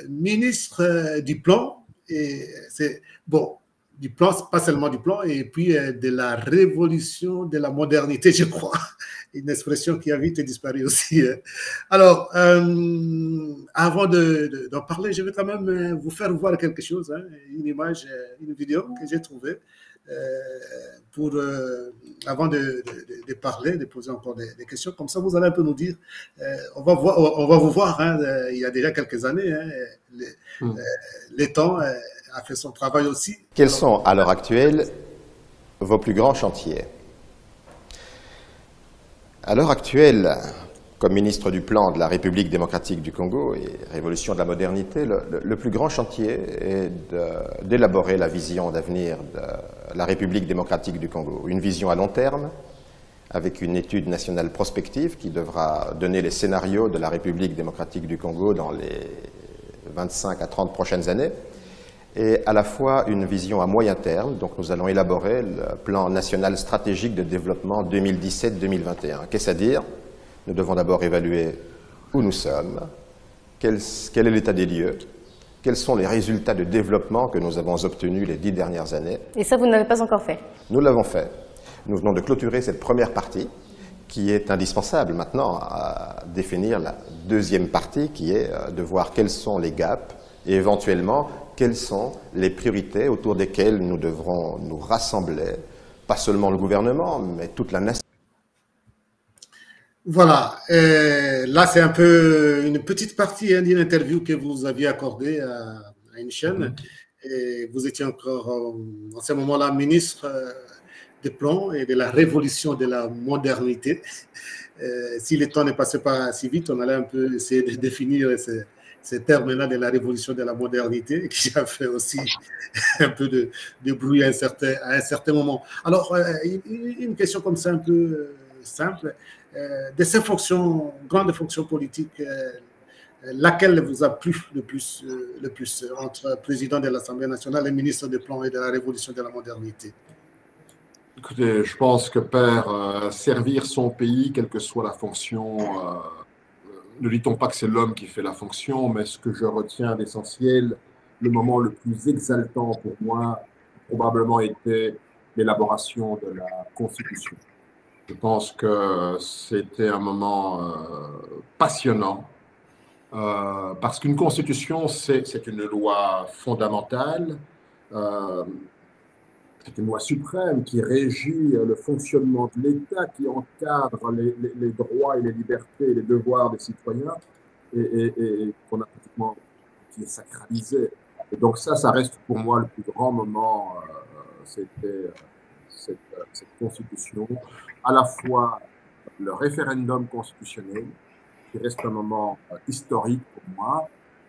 ministre du plan, et c'est bon, du plan, pas seulement du plan, et puis de la révolution de la modernité, je crois, une expression qui a vite disparu aussi. Alors, avant d'en parler, je vais quand même vous faire voir quelque chose, une image, une vidéo que j'ai trouvée pour avant de parler, de poser encore des questions. Comme ça, vous allez un peu nous dire, on va vous voir, hein, il y a déjà quelques années, hein, l'État a fait son travail aussi. Quels sont, à l'heure actuelle, vos plus grands chantiers? À l'heure actuelle, comme ministre du Plan de la République démocratique du Congo et Révolution de la modernité, le plus grand chantier est d'élaborer la vision d'avenir de la République démocratique du Congo. Une vision à long terme, avec une étude nationale prospective qui devra donner les scénarios de la République démocratique du Congo dans les 25 à 30 prochaines années, et à la fois une vision à moyen terme. Donc nous allons élaborer le plan national stratégique de développement 2017-2021. Qu'est-ce à dire? Nous devons d'abord évaluer où nous sommes, quel est l'état des lieux, quels sont les résultats de développement que nous avons obtenus les 10 dernières années. Et ça, vous ne l'avez pas encore fait? Nous l'avons fait. Nous venons de clôturer cette première partie qui est indispensable maintenant à définir la deuxième partie qui est de voir quels sont les gaps et éventuellement quelles sont les priorités autour desquelles nous devrons nous rassembler, pas seulement le gouvernement, mais toute la nation. Voilà, là c'est un peu une petite partie d'une interview que vous aviez accordée à une chaîne. Et vous étiez encore en ce moment-là ministre des plans et de la révolution de la modernité. Si le temps ne passait pas si vite, on allait un peu essayer de définir ces termes-là de la révolution de la modernité qui a fait aussi un peu de bruit à un certain moment. Alors, une question comme ça un peu simple. De ces fonctions, grandes fonctions politiques, laquelle vous a plu le plus entre président de l'Assemblée nationale et ministre des Plans et de la Révolution de la modernité? Écoutez, je pense que servir son pays, quelle que soit la fonction, ne dit-on pas que c'est l'homme qui fait la fonction, mais ce que je retiens d'essentiel, le moment le plus exaltant pour moi, probablement était l'élaboration de la Constitution. Je pense que c'était un moment passionnant, parce qu'une constitution, c'est une loi fondamentale, c'est une loi suprême qui régit le fonctionnement de l'État, qui encadre les droits et les libertés et les devoirs des citoyens, et qu'on a pratiquement, qui est sacralisé. Et donc ça reste pour moi le plus grand moment, c'était cette constitution, à la fois le référendum constitutionnel, qui reste un moment historique pour moi.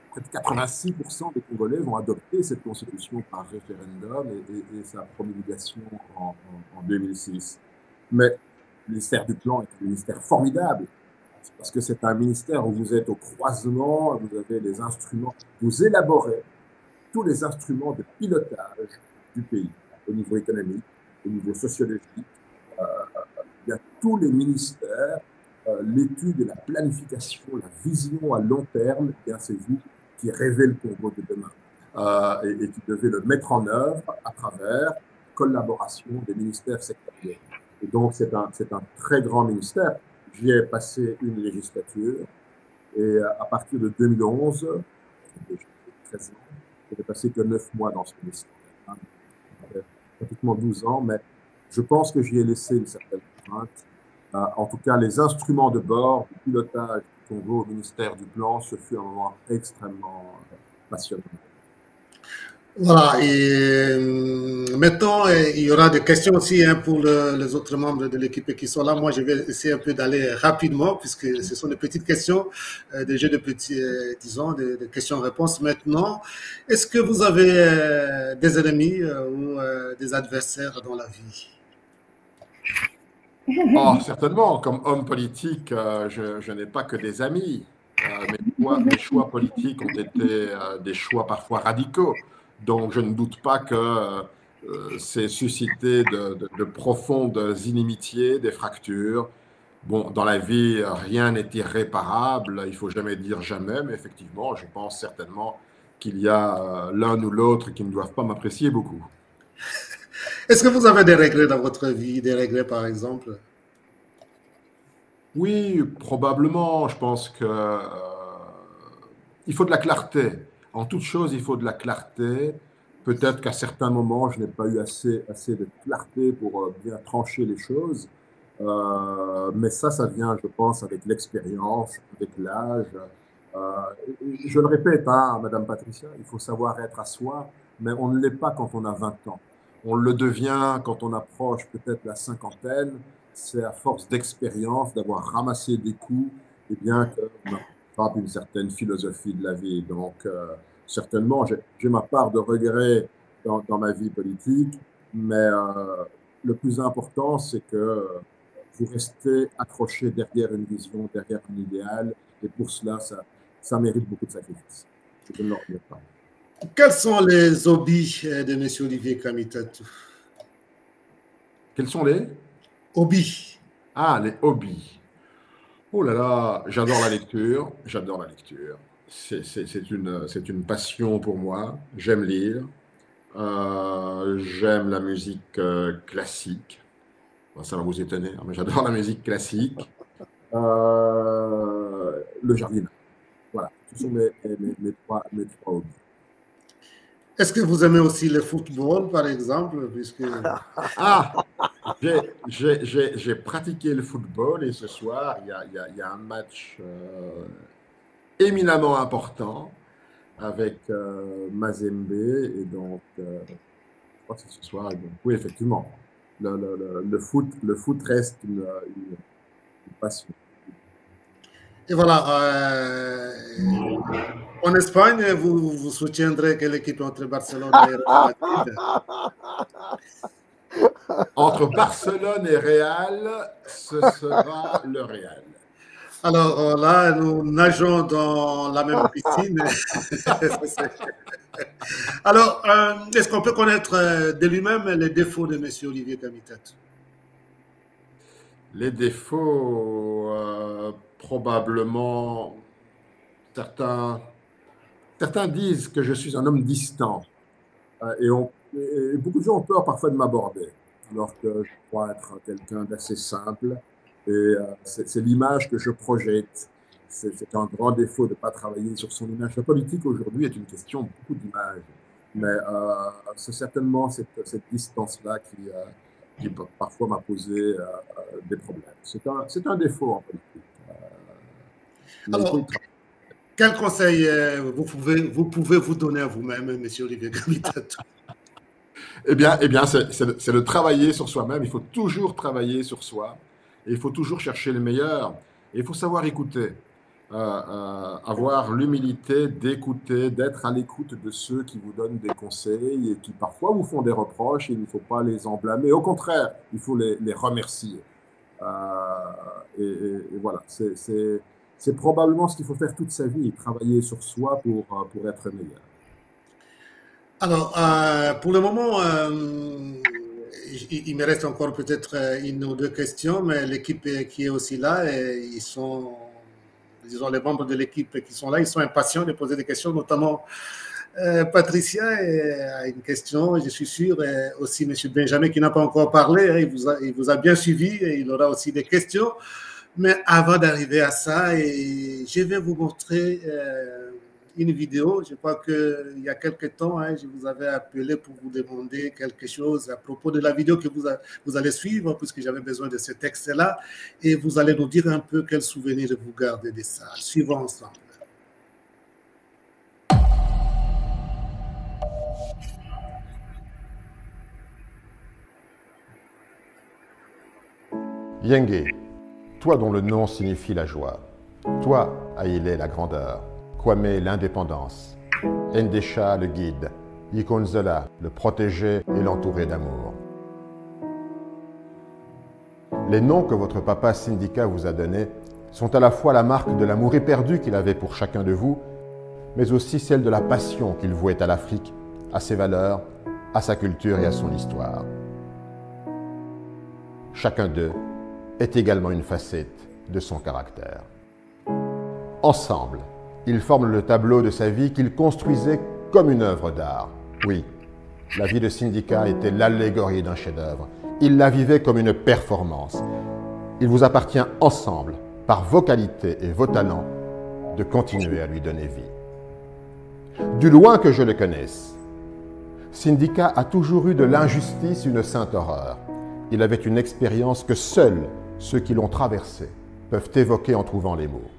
Près de 86% des Congolais vont adopter cette constitution par référendum et sa promulgation en 2006. Mais le ministère du Plan est un ministère formidable, parce que c'est un ministère où vous êtes au croisement, vous avez les instruments, vous élaborez tous les instruments de pilotage du pays, au niveau économique, au niveau sociologique. Il y a tous les ministères, l'étude et la planification, la vision à long terme, c'est vous qui rêvez le Congo de demain et qui devez le mettre en œuvre à travers collaboration des ministères sectoriels. Et donc c'est un très grand ministère. J'y ai passé une législature et à partir de 2011, j'ai 13 ans, je n'ai passé que 9 mois dans ce ministère. Pratiquement 12 ans, mais je pense que j'y ai laissé une certaine empreinte. En tout cas, les instruments de bord, le pilotage du Congo au ministère du Plan, ce fut un moment extrêmement passionnant. Voilà, et maintenant, il y aura des questions aussi pour les autres membres de l'équipe qui sont là. Moi, je vais essayer un peu d'aller rapidement, puisque ce sont des petites questions, des jeux de petits, disons, des questions-réponses. Maintenant, est-ce que vous avez des ennemis ou des adversaires dans la vie? Oh, certainement, comme homme politique, je n'ai pas que des amis. Mes choix politiques ont été des choix parfois radicaux. Donc, je ne doute pas que c'est suscité de profondes inimitiés, des fractures. Bon, dans la vie, rien n'est irréparable. Il ne faut jamais dire jamais, mais effectivement, je pense certainement qu'il y a l'un ou l'autre qui ne doivent pas m'apprécier beaucoup. Est-ce que vous avez des regrets dans votre vie, des regrets par exemple? Oui, probablement. Je pense que il faut de la clarté. En toute chose, il faut de la clarté. Peut-être qu'à certains moments, je n'ai pas eu assez de clarté pour bien trancher les choses. Mais ça vient, je pense, avec l'expérience, avec l'âge. Je le répète, hein, Madame Patricia, il faut savoir être à soi, mais on ne l'est pas quand on a 20 ans. On le devient quand on approche peut-être la cinquantaine. C'est à force d'expérience, d'avoir ramassé des coups, et bien qu'on attrape une certaine philosophie de la vie. Donc, certainement, j'ai ma part de regrets dans ma vie politique, mais le plus important, c'est que vous restez accroché derrière une vision, derrière un idéal, et pour cela, ça mérite beaucoup de sacrifices. Je ne le regrette pas. Quels sont les hobbies de M. Olivier Kamitatou? Quels sont les hobbies? Ah, les hobbies. Oh là là, j'adore la lecture, j'adore la lecture. C'est une passion pour moi. J'aime lire. J'aime la musique classique. Bon, ça va vous étonner, mais j'adore la musique classique. Le jardinage. Voilà, ce sont mes trois hobbies. Est-ce que vous aimez aussi le football, par exemple, puisque... Ah, j'ai pratiqué le football et ce soir, il y a un match éminemment important avec Mazembe et donc, je crois que c'est ce soir. Donc, oui, effectivement, le foot reste une passion. Et voilà, en Espagne, vous soutiendrez quelle équipe entre Barcelone et Real Madrid? Entre Barcelone et Real, ce sera le Real. Alors là, nous nageons dans la même piscine. Alors, est-ce qu'on peut connaître de lui-même les défauts de M. Olivier Kamitatou? Les défauts, probablement, certains disent que je suis un homme distant. Et beaucoup de gens ont peur parfois de m'aborder, alors que je crois être quelqu'un d'assez simple. Et c'est l'image que je projette. C'est un grand défaut de ne pas travailler sur son image. La politique aujourd'hui est une question beaucoup d'image. Mais c'est certainement cette distance-là qui parfois m'a posé des problèmes. C'est un défaut en politique. Alors, quel conseil vous pouvez vous donner à vous-même, M. Olivier Kamitatou? Eh bien c'est de travailler sur soi-même. Il faut toujours travailler sur soi. Et il faut toujours chercher le meilleur. Et il faut savoir écouter. Avoir l'humilité d'écouter, d'être à l'écoute de ceux qui vous donnent des conseils et qui parfois vous font des reproches. Et il ne faut pas les en blâmer. Au contraire, il faut les remercier. Et voilà, c'est probablement ce qu'il faut faire toute sa vie, travailler sur soi pour être meilleur. Alors, pour le moment, il me reste encore peut-être une ou deux questions, mais l'équipe qui est aussi là, ils sont, disons, les membres de l'équipe qui sont là, ils sont impatients de poser des questions, notamment Patricia a une question, je suis sûr, et aussi M. Benjamin qui n'a pas encore parlé, il vous a bien suivi et il aura aussi des questions. Mais avant d'arriver à ça, je vais vous montrer une vidéo. Je crois qu'il y a quelques temps, je vous avais appelé pour vous demander quelque chose à propos de la vidéo que vous allez suivre, puisque j'avais besoin de ce texte-là. Et vous allez nous dire un peu quel souvenir vous gardez de ça. Suivons ensemble. Yenge, toi dont le nom signifie la joie, toi, Haïlé, la grandeur, Kwame, l'indépendance, Ndesha, le guide, Yikonzola, le protégé et l'entouré d'amour. Les noms que votre papa Sindika vous a donnés sont à la fois la marque de l'amour éperdu qu'il avait pour chacun de vous, mais aussi celle de la passion qu'il vouait à l'Afrique, à ses valeurs, à sa culture et à son histoire. Chacun d'eux est également une facette de son caractère. Ensemble, ils forment le tableau de sa vie qu'il construisait comme une œuvre d'art. Oui, la vie de Sindika était l'allégorie d'un chef-d'œuvre. Il la vivait comme une performance. Il vous appartient ensemble, par vos qualités et vos talents, de continuer à lui donner vie. Du loin que je le connaisse, Syndicat a toujours eu de l'injustice une sainte horreur. Il avait une expérience que seuls ceux qui l'ont traversée peuvent évoquer en trouvant les mots.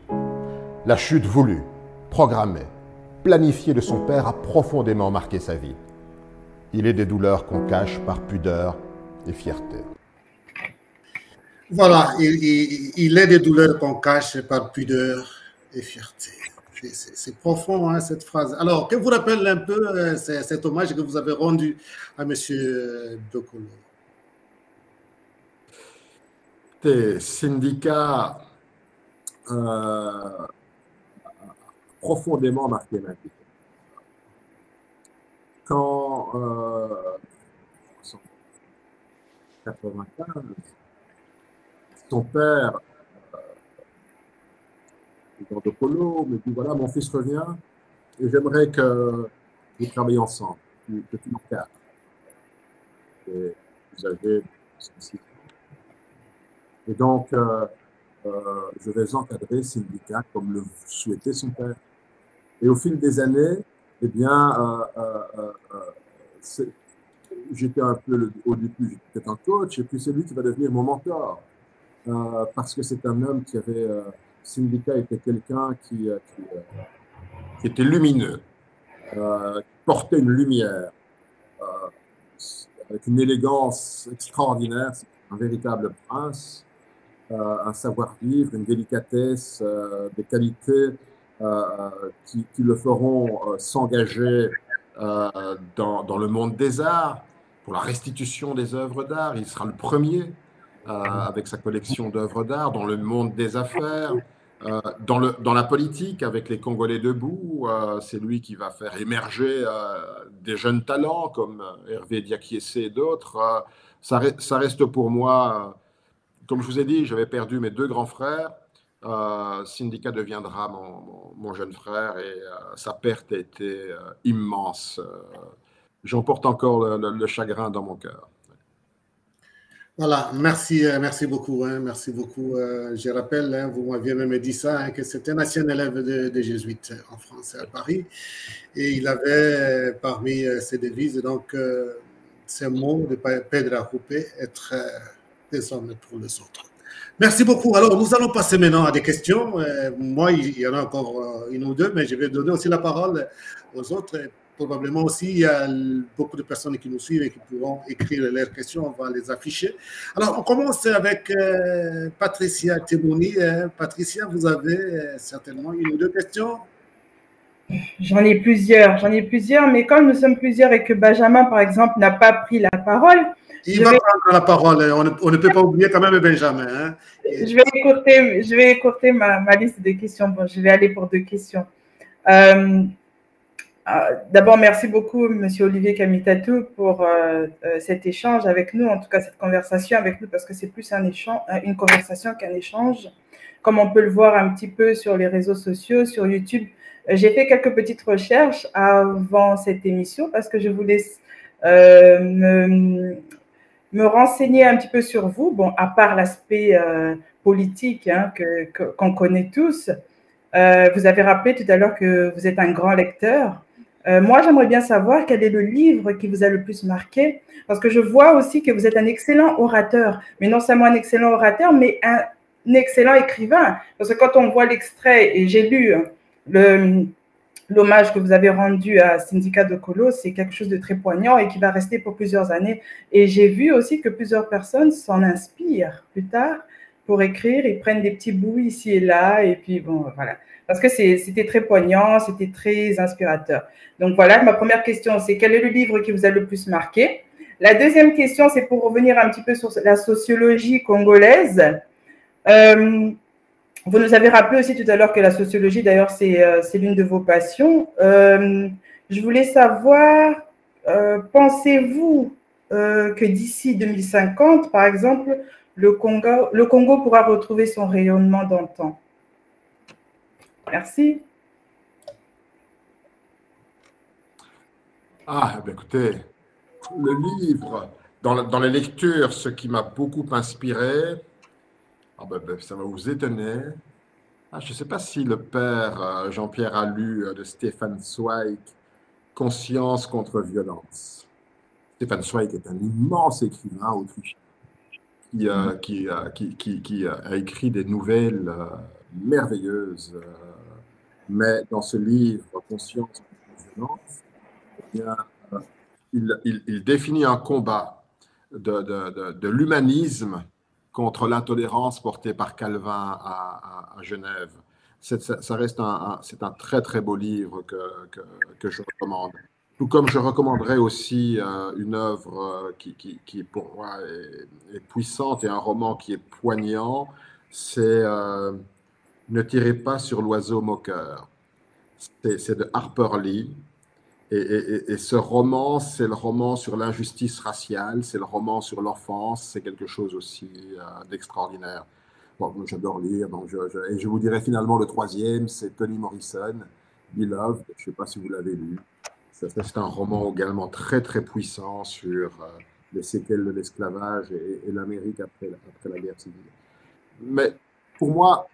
La chute voulue, programmée, planifiée de son père a profondément marqué sa vie. Il est des douleurs qu'on cache par pudeur et fierté. Voilà, il est des douleurs qu'on cache par pudeur et fierté. C'est profond, hein, cette phrase. Alors, que vous rappelle un peu cet hommage que vous avez rendu à M. Dokolo? Syndicat profondément marqué ma vie. Quand en 1995, son père, Dokolo, me dit voilà, mon fils revient et j'aimerais que vous travailliez ensemble, que tu m'encadres. Et vous avez ceci. Et donc, je vais encadrer Syndicat comme le souhaitait son père. Et au fil des années, eh bien, j'étais un peu, au début, j'étais un coach, et puis c'est lui qui va devenir mon mentor. Parce que c'est un homme qui avait... Syndicat était quelqu'un qui était lumineux, qui portait une lumière, avec une élégance extraordinaire, c'est un véritable prince, un savoir-vivre, une délicatesse, des qualités qui le feront s'engager dans le monde des arts, pour la restitution des œuvres d'art. Il sera le premier avec sa collection d'œuvres d'art, dans le monde des affaires, dans la politique, avec les Congolais debout. C'est lui qui va faire émerger des jeunes talents comme Hervé Diakiese et d'autres. Ça reste pour moi, comme je vous ai dit, j'avais perdu mes deux grands frères. Syndicat deviendra mon jeune frère et sa perte a été immense. J'en porte encore le chagrin dans mon cœur. Voilà, merci beaucoup. Hein, merci beaucoup. Je rappelle, hein, vous m'aviez même dit ça, hein, que c'était un ancien élève des Jésuites en France, à Paris. Et il avait parmi ses devises, donc, ces mots de Pedro Coupé, être des hommes pour les autres. Merci beaucoup. Alors, nous allons passer maintenant à des questions. Moi, il y en a encore une ou deux, mais je vais donner aussi la parole aux autres. Probablement aussi, il y a beaucoup de personnes qui nous suivent et qui pourront écrire leurs questions. On va les afficher. Alors, on commence avec Patricia Tebouni. Patricia, vous avez certainement une ou deux questions. J'en ai plusieurs, mais comme nous sommes plusieurs et que Benjamin, par exemple, n'a pas pris la parole, il va prendre la parole. On ne peut pas oublier quand même Benjamin. Hein. Je vais écourter ma liste de questions. Bon, je vais aller pour deux questions. D'abord, merci beaucoup, Monsieur Olivier Kamitatou, pour cet échange avec nous, en tout cas cette conversation avec nous, parce que c'est plus une conversation qu'un échange. Comme on peut le voir un petit peu sur les réseaux sociaux, sur YouTube, j'ai fait quelques petites recherches avant cette émission parce que je voulais me renseigner un petit peu sur vous. Bon, à part l'aspect politique hein, qu'on connaît tous, vous avez rappelé tout à l'heure que vous êtes un grand lecteur. Moi, j'aimerais bien savoir quel est le livre qui vous a le plus marqué, parce que je vois aussi que vous êtes un excellent orateur, mais non seulement un excellent orateur, mais un excellent écrivain. Parce que quand on voit l'extrait, et j'ai lu l'hommage que vous avez rendu à Syndicat Dokolo, c'est quelque chose de très poignant et qui va rester pour plusieurs années. Et j'ai vu aussi que plusieurs personnes s'en inspirent plus tard pour écrire, ils prennent des petits bouts ici et là, et puis bon, voilà. Parce que c'était très poignant, c'était très inspirateur. Donc voilà, ma première question, c'est quel est le livre qui vous a le plus marqué? La deuxième question, c'est pour revenir un petit peu sur la sociologie congolaise. Vous nous avez rappelé aussi tout à l'heure que la sociologie, d'ailleurs, c'est l'une de vos passions. Je voulais savoir, pensez-vous que d'ici 2050, par exemple, le Congo pourra retrouver son rayonnement d'antan? Merci. Écoutez, le livre, dans les lectures, ce qui m'a beaucoup inspiré, ça va vous étonner. Je ne sais pas si le père Jean-Pierre a lu de Stéphane Zweig, Conscience contre violence. Stefan Zweig est un immense écrivain autrichien qui a écrit des nouvelles merveilleuses. Mais dans ce livre, Conscience contre violence, eh bien, il définit un combat de l'humanisme contre l'intolérance portée par Calvin à Genève. Ça reste c'est un très très beau livre que je recommande. Tout comme je recommanderais aussi une œuvre qui pour moi est puissante et un roman qui est poignant, c'est Ne tirez pas sur l'oiseau moqueur. C'est de Harper Lee. Et ce roman, c'est le roman sur l'injustice raciale, c'est le roman sur l'enfance, c'est quelque chose aussi d'extraordinaire. Bon, j'adore lire, donc et je vous dirais finalement le troisième, c'est Toni Morrison, Beloved, je ne sais pas si vous l'avez lu. C'est un roman également très très puissant sur les séquelles de l'esclavage et l'Amérique après la guerre civile. Mais pour moi,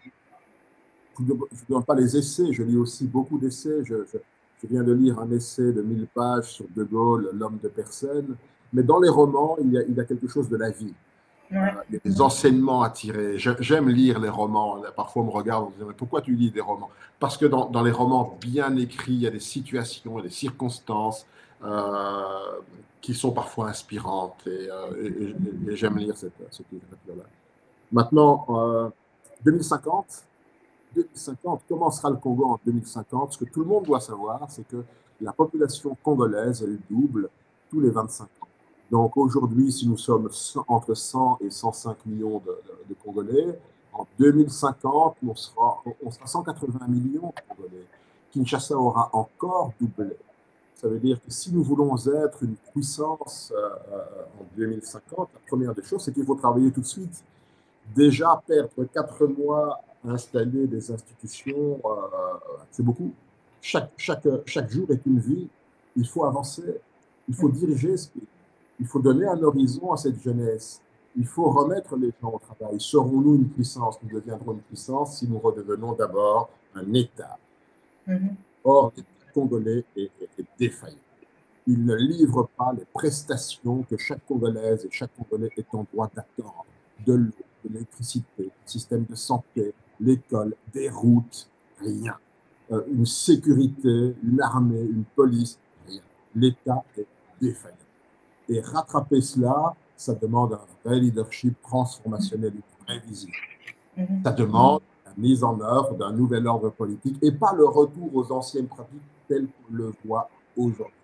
je ne donne pas les essais, je lis aussi beaucoup d'essais. Je viens de lire un essai de 1000 pages sur De Gaulle, l'homme de personne. Mais dans les romans, il y a quelque chose de la vie. Ouais. Il y a des enseignements à tirer. J'aime lire les romans. Parfois, on me regarde et on me dit « Mais pourquoi tu lis des romans ?» Parce que dans les romans bien écrits, il y a des situations, des circonstances qui sont parfois inspirantes. Et j'aime lire cette littérature-là. Maintenant, 2050, comment sera le Congo en 2050? Ce que tout le monde doit savoir, c'est que la population congolaise, elle double tous les 25 ans. Donc aujourd'hui, si nous sommes entre 100 et 105 millions de Congolais, en 2050, on sera 180 millions de Congolais. Kinshasa aura encore doublé. Ça veut dire que si nous voulons être une puissance en 2050, la première des choses, c'est qu'il faut travailler tout de suite. Déjà, perdre 4 mois à installer des institutions, c'est beaucoup. Chaque jour est une vie. Il faut avancer. Il faut diriger ce pays. Il faut donner un horizon à cette jeunesse. Il faut remettre les gens au travail. Serons-nous une puissance? Nous deviendrons une puissance si nous redevenons d'abord un État. Or, l'État congolais est défaillant. Il ne livre pas les prestations que chaque Congolaise et chaque Congolais est en droit d'attendre. De l'eau, de l'électricité, le système de santé, l'école, des routes, rien. Une sécurité, une armée, une police, rien. L'État est défaillant. Et rattraper cela, ça demande un vrai leadership transformationnel, une vraie vision. Ça demande la mise en œuvre d'un nouvel ordre politique et pas le retour aux anciennes pratiques telles qu'on le voit aujourd'hui.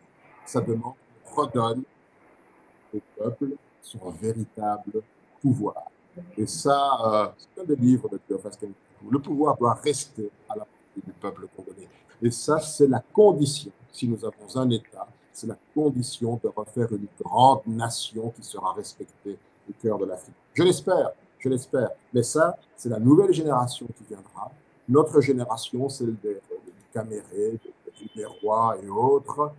Ça demande qu'on redonne au peuple son véritable pouvoir. Et ça, c'est un des livres de Théophile Kennedy. Le pouvoir doit rester à la portée du peuple congolais. Et ça, c'est la condition, si nous avons un État, c'est la condition de refaire une grande nation qui sera respectée au cœur de l'Afrique. Je l'espère. Mais ça, c'est la nouvelle génération qui viendra. Notre génération, celle des Caméré, des rois et autres.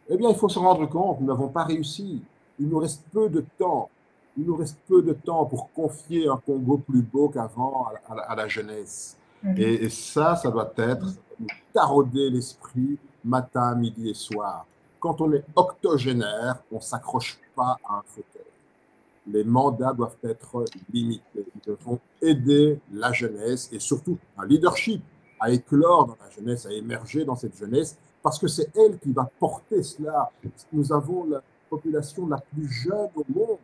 Eh bien, il faut se rendre compte, nous n'avons pas réussi. Il nous reste peu de temps. Il nous reste peu de temps pour confier un Congo plus beau qu'avant à la jeunesse. Et ça doit être nous tarauder l'esprit matin, midi et soir. Quand on est octogénaire, on ne s'accroche pas à un fauteuil. Les mandats doivent être limités. Nous devons aider la jeunesse et surtout un leadership à éclore dans la jeunesse, à émerger dans cette jeunesse, parce que c'est elle qui va porter cela. Nous avons la population la plus jeune au monde.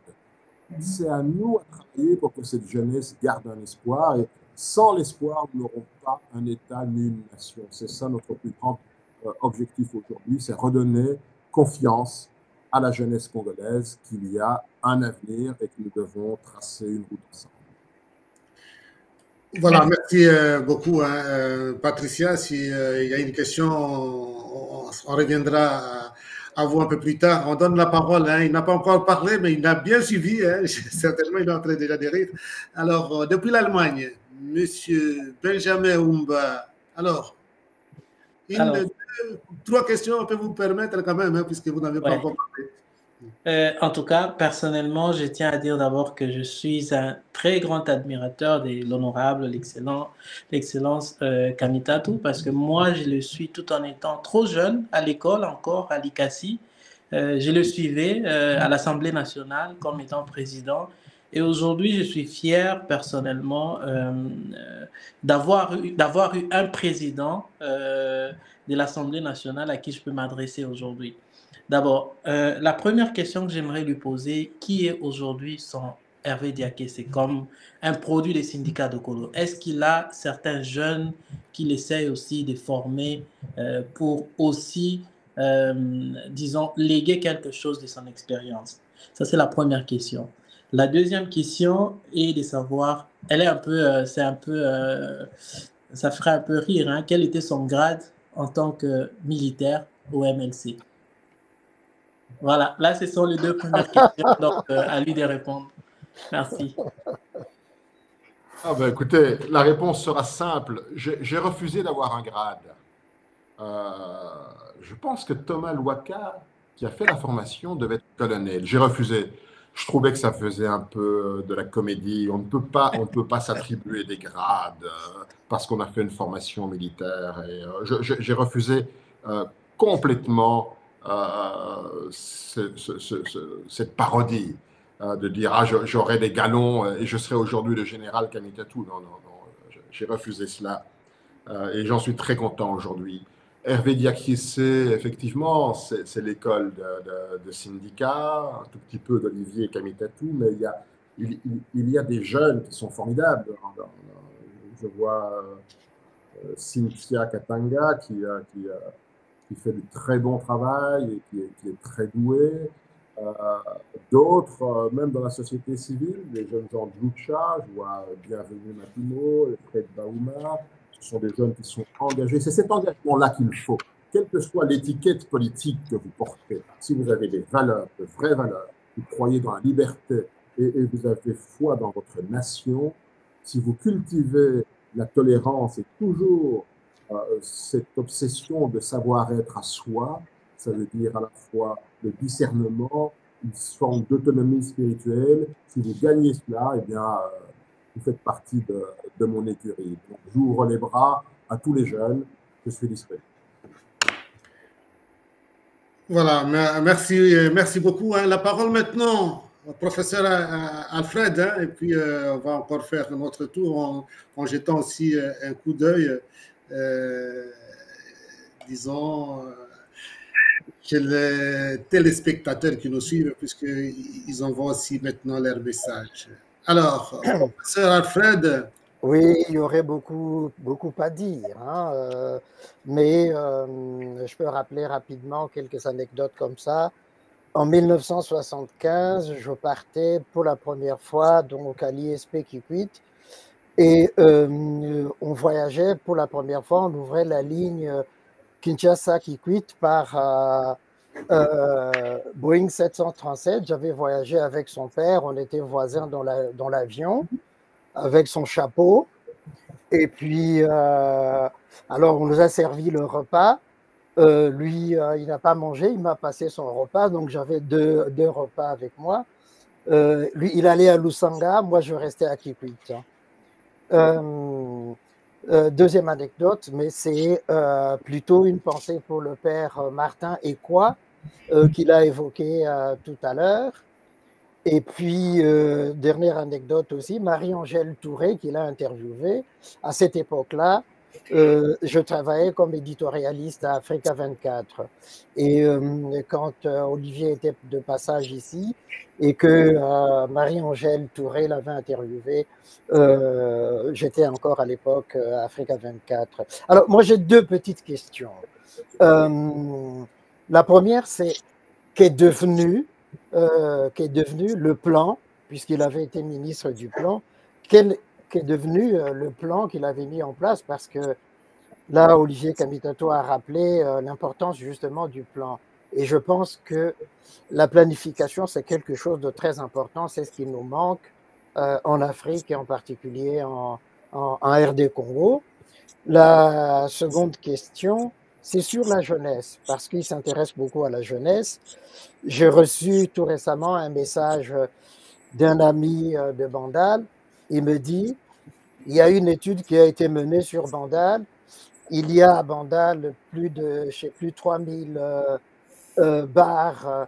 C'est à nous à travailler pour que cette jeunesse garde un espoir. Et sans l'espoir, nous n'aurons pas un État ni une nation. C'est ça notre plus grand objectif aujourd'hui, c'est redonner confiance à la jeunesse congolaise qu'il y a un avenir et que nous devons tracer une route ensemble. Voilà, merci beaucoup, Patricia. S'il y a une question, on reviendra à vous un peu plus tard. On donne la parole. Il n'a pas encore parlé, mais il a bien suivi. Certainement, il est en train déjà de rire. Alors, depuis l'Allemagne, Monsieur Benjamin Oumba. Alors, trois questions, on peut vous permettre quand même, puisque vous n'avez pas encore parlé. En tout cas, personnellement, je tiens à dire d'abord que je suis un très grand admirateur de l'honorable, l'excellence Kamitatu, parce que moi, je le suis tout en étant trop jeune à l'école encore, à l'ICASI. Je le suivais à l'Assemblée nationale comme étant président. Et aujourd'hui, je suis fier personnellement d'avoir eu un président de l'Assemblée nationale à qui je peux m'adresser aujourd'hui. D'abord, la première question que j'aimerais lui poser, qui est aujourd'hui son Hervé Diaké? C'est comme un produit des syndicats de Kolo. Est-ce qu'il a certains jeunes qu'il essaye aussi de former pour aussi, disons, léguer quelque chose de son expérience? Ça, c'est la première question. La deuxième question est de savoir, elle est un peu, ça ferait un peu rire, hein, quel était son grade en tant que militaire au MLC? Voilà, là, ce sont les deux premières questions, donc à lui de répondre. Merci. Ah ben, écoutez, la réponse sera simple. J'ai refusé d'avoir un grade. Je pense que Thomas Louaka, qui a fait la formation, devait être colonel. J'ai refusé. Je trouvais que ça faisait un peu de la comédie. On ne peut pas s'attribuer des grades parce qu'on a fait une formation militaire. Et j'ai refusé complètement cette parodie de dire ah, j'aurais des galons et je serais aujourd'hui le général Kamitatu. Non, non, non. J'ai refusé cela et j'en suis très content aujourd'hui. Hervé Diakhissé, effectivement, c'est l'école de syndicats, un tout petit peu d'Olivier Kamitatu, mais il y a des jeunes qui sont formidables. Je vois Cynthia Katanga qui fait du très bon travail et qui est très douée. D'autres, même dans la société civile, les jeunes gens de Lucha, je vois Bienvenue Matimo, Fred Baouma. Ce sont des jeunes qui sont engagés. C'est cet engagement-là qu'il faut. Quelle que soit l'étiquette politique que vous portez, si vous avez des valeurs, de vraies valeurs, vous croyez dans la liberté et vous avez foi dans votre nation, si vous cultivez la tolérance et toujours cette obsession de savoir-être à soi, ça veut dire à la fois le discernement, une forme d'autonomie spirituelle. Si vous gagnez cela, eh bien, vous faites partie de mon écurie. Donc, j'ouvre les bras à tous les jeunes. Je suis disponible. Voilà, merci beaucoup. La parole maintenant au professeur Alfred, et puis on va encore faire notre tour en jetant aussi un coup d'œil, disons, chez les téléspectateurs qui nous suivent, puisqu'ils envoient aussi maintenant leur message. Alors, professeur Alfred. Oui, il y aurait beaucoup à dire, hein, mais je peux rappeler rapidement quelques anecdotes comme ça. En 1975, je partais pour la première fois donc à l'ISP Kikwit et on voyageait pour la première fois, on ouvrait la ligne Kinshasa-Kikwit par Boeing 737. J'avais voyagé avec son père, on était voisins dans l'avion avec son chapeau. Et puis, alors on nous a servi le repas. Lui, il n'a pas mangé, il m'a passé son repas, donc j'avais deux repas avec moi. Lui, il allait à Lusanga, moi je restais à Kikwit. Deuxième anecdote, mais c'est plutôt une pensée pour le père Martin Ekwa, qu'il a évoqué tout à l'heure. Et puis, dernière anecdote aussi, Marie-Angèle Touré, qui l'a interviewée. À cette époque-là, je travaillais comme éditorialiste à Africa 24. Et quand Olivier était de passage ici et que Marie-Angèle Touré l'avait interviewé, j'étais encore à l'époque à Africa 24. Alors, moi, j'ai deux petites questions. La première, c'est qu'est devenu le plan, puisqu'il avait été ministre du plan, qu'est devenu le plan qu'il avait mis en place, parce que là, Olivier Kamitatu a rappelé l'importance justement du plan. Et je pense que la planification, c'est quelque chose de très important, c'est ce qui nous manque en Afrique et en particulier en RD Congo. La seconde question, c'est sur la jeunesse, parce qu'il s'intéresse beaucoup à la jeunesse. J'ai reçu tout récemment un message d'un ami de Bandal. Il me dit, il y a une étude qui a été menée sur Bandal. Il y a à Bandal plus de, je sais plus, 3000 bars,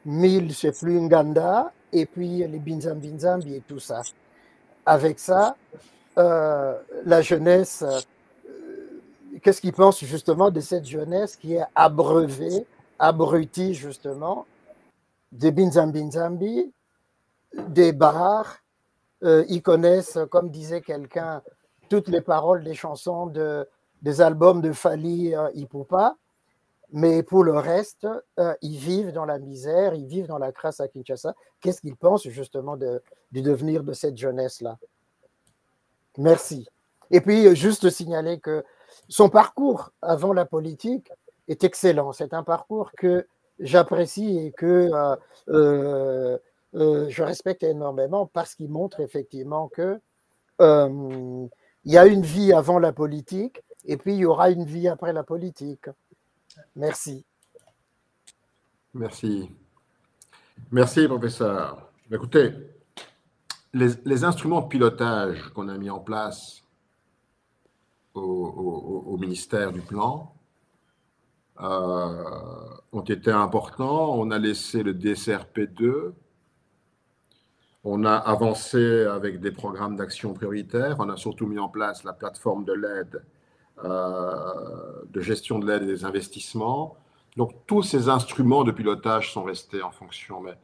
1000, je sais plus, Nganda, et puis les Binzambi et tout ça. Avec ça, la jeunesse, qu'est-ce qu'ils pensent justement de cette jeunesse qui est abreuvée, abrutie justement, des Binzambi, des bars. Ils connaissent, comme disait quelqu'un, toutes les paroles des chansons des albums de Fally Ipupa, mais pour le reste, ils vivent dans la misère, ils vivent dans la crasse à Kinshasa. Qu'est-ce qu'ils pensent justement du devenir de cette jeunesse-là? Merci. Et puis, juste signaler que son parcours avant la politique est excellent. C'est un parcours que j'apprécie et que je respecte énormément parce qu'il montre effectivement que il y a une vie avant la politique et puis il y aura une vie après la politique. Merci. Merci. Merci, professeur. Écoutez, les instruments de pilotage qu'on a mis en place au ministère du Plan ont été importants. On a laissé le DCRP2. On a avancé avec des programmes d'action prioritaires. On a surtout mis en place la plateforme de l'aide, de gestion de l'aide et des investissements. Donc, tous ces instruments de pilotage sont restés en fonction. Mais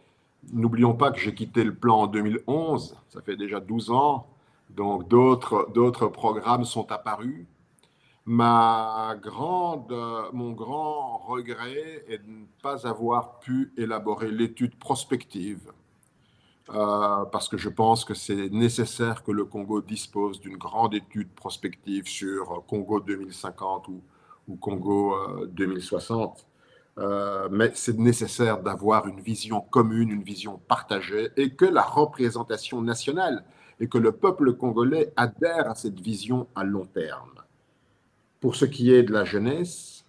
n'oublions pas que j'ai quitté le plan en 2011. Ça fait déjà 12 ans. Donc, d'autres programmes sont apparus. Mon grand regret est de ne pas avoir pu élaborer l'étude prospective. Parce que je pense que c'est nécessaire que le Congo dispose d'une grande étude prospective sur Congo 2050 ou Congo 2060. Mais c'est nécessaire d'avoir une vision commune, une vision partagée, et que la représentation nationale et que le peuple congolais adhère à cette vision à long terme. Pour ce qui est de la jeunesse,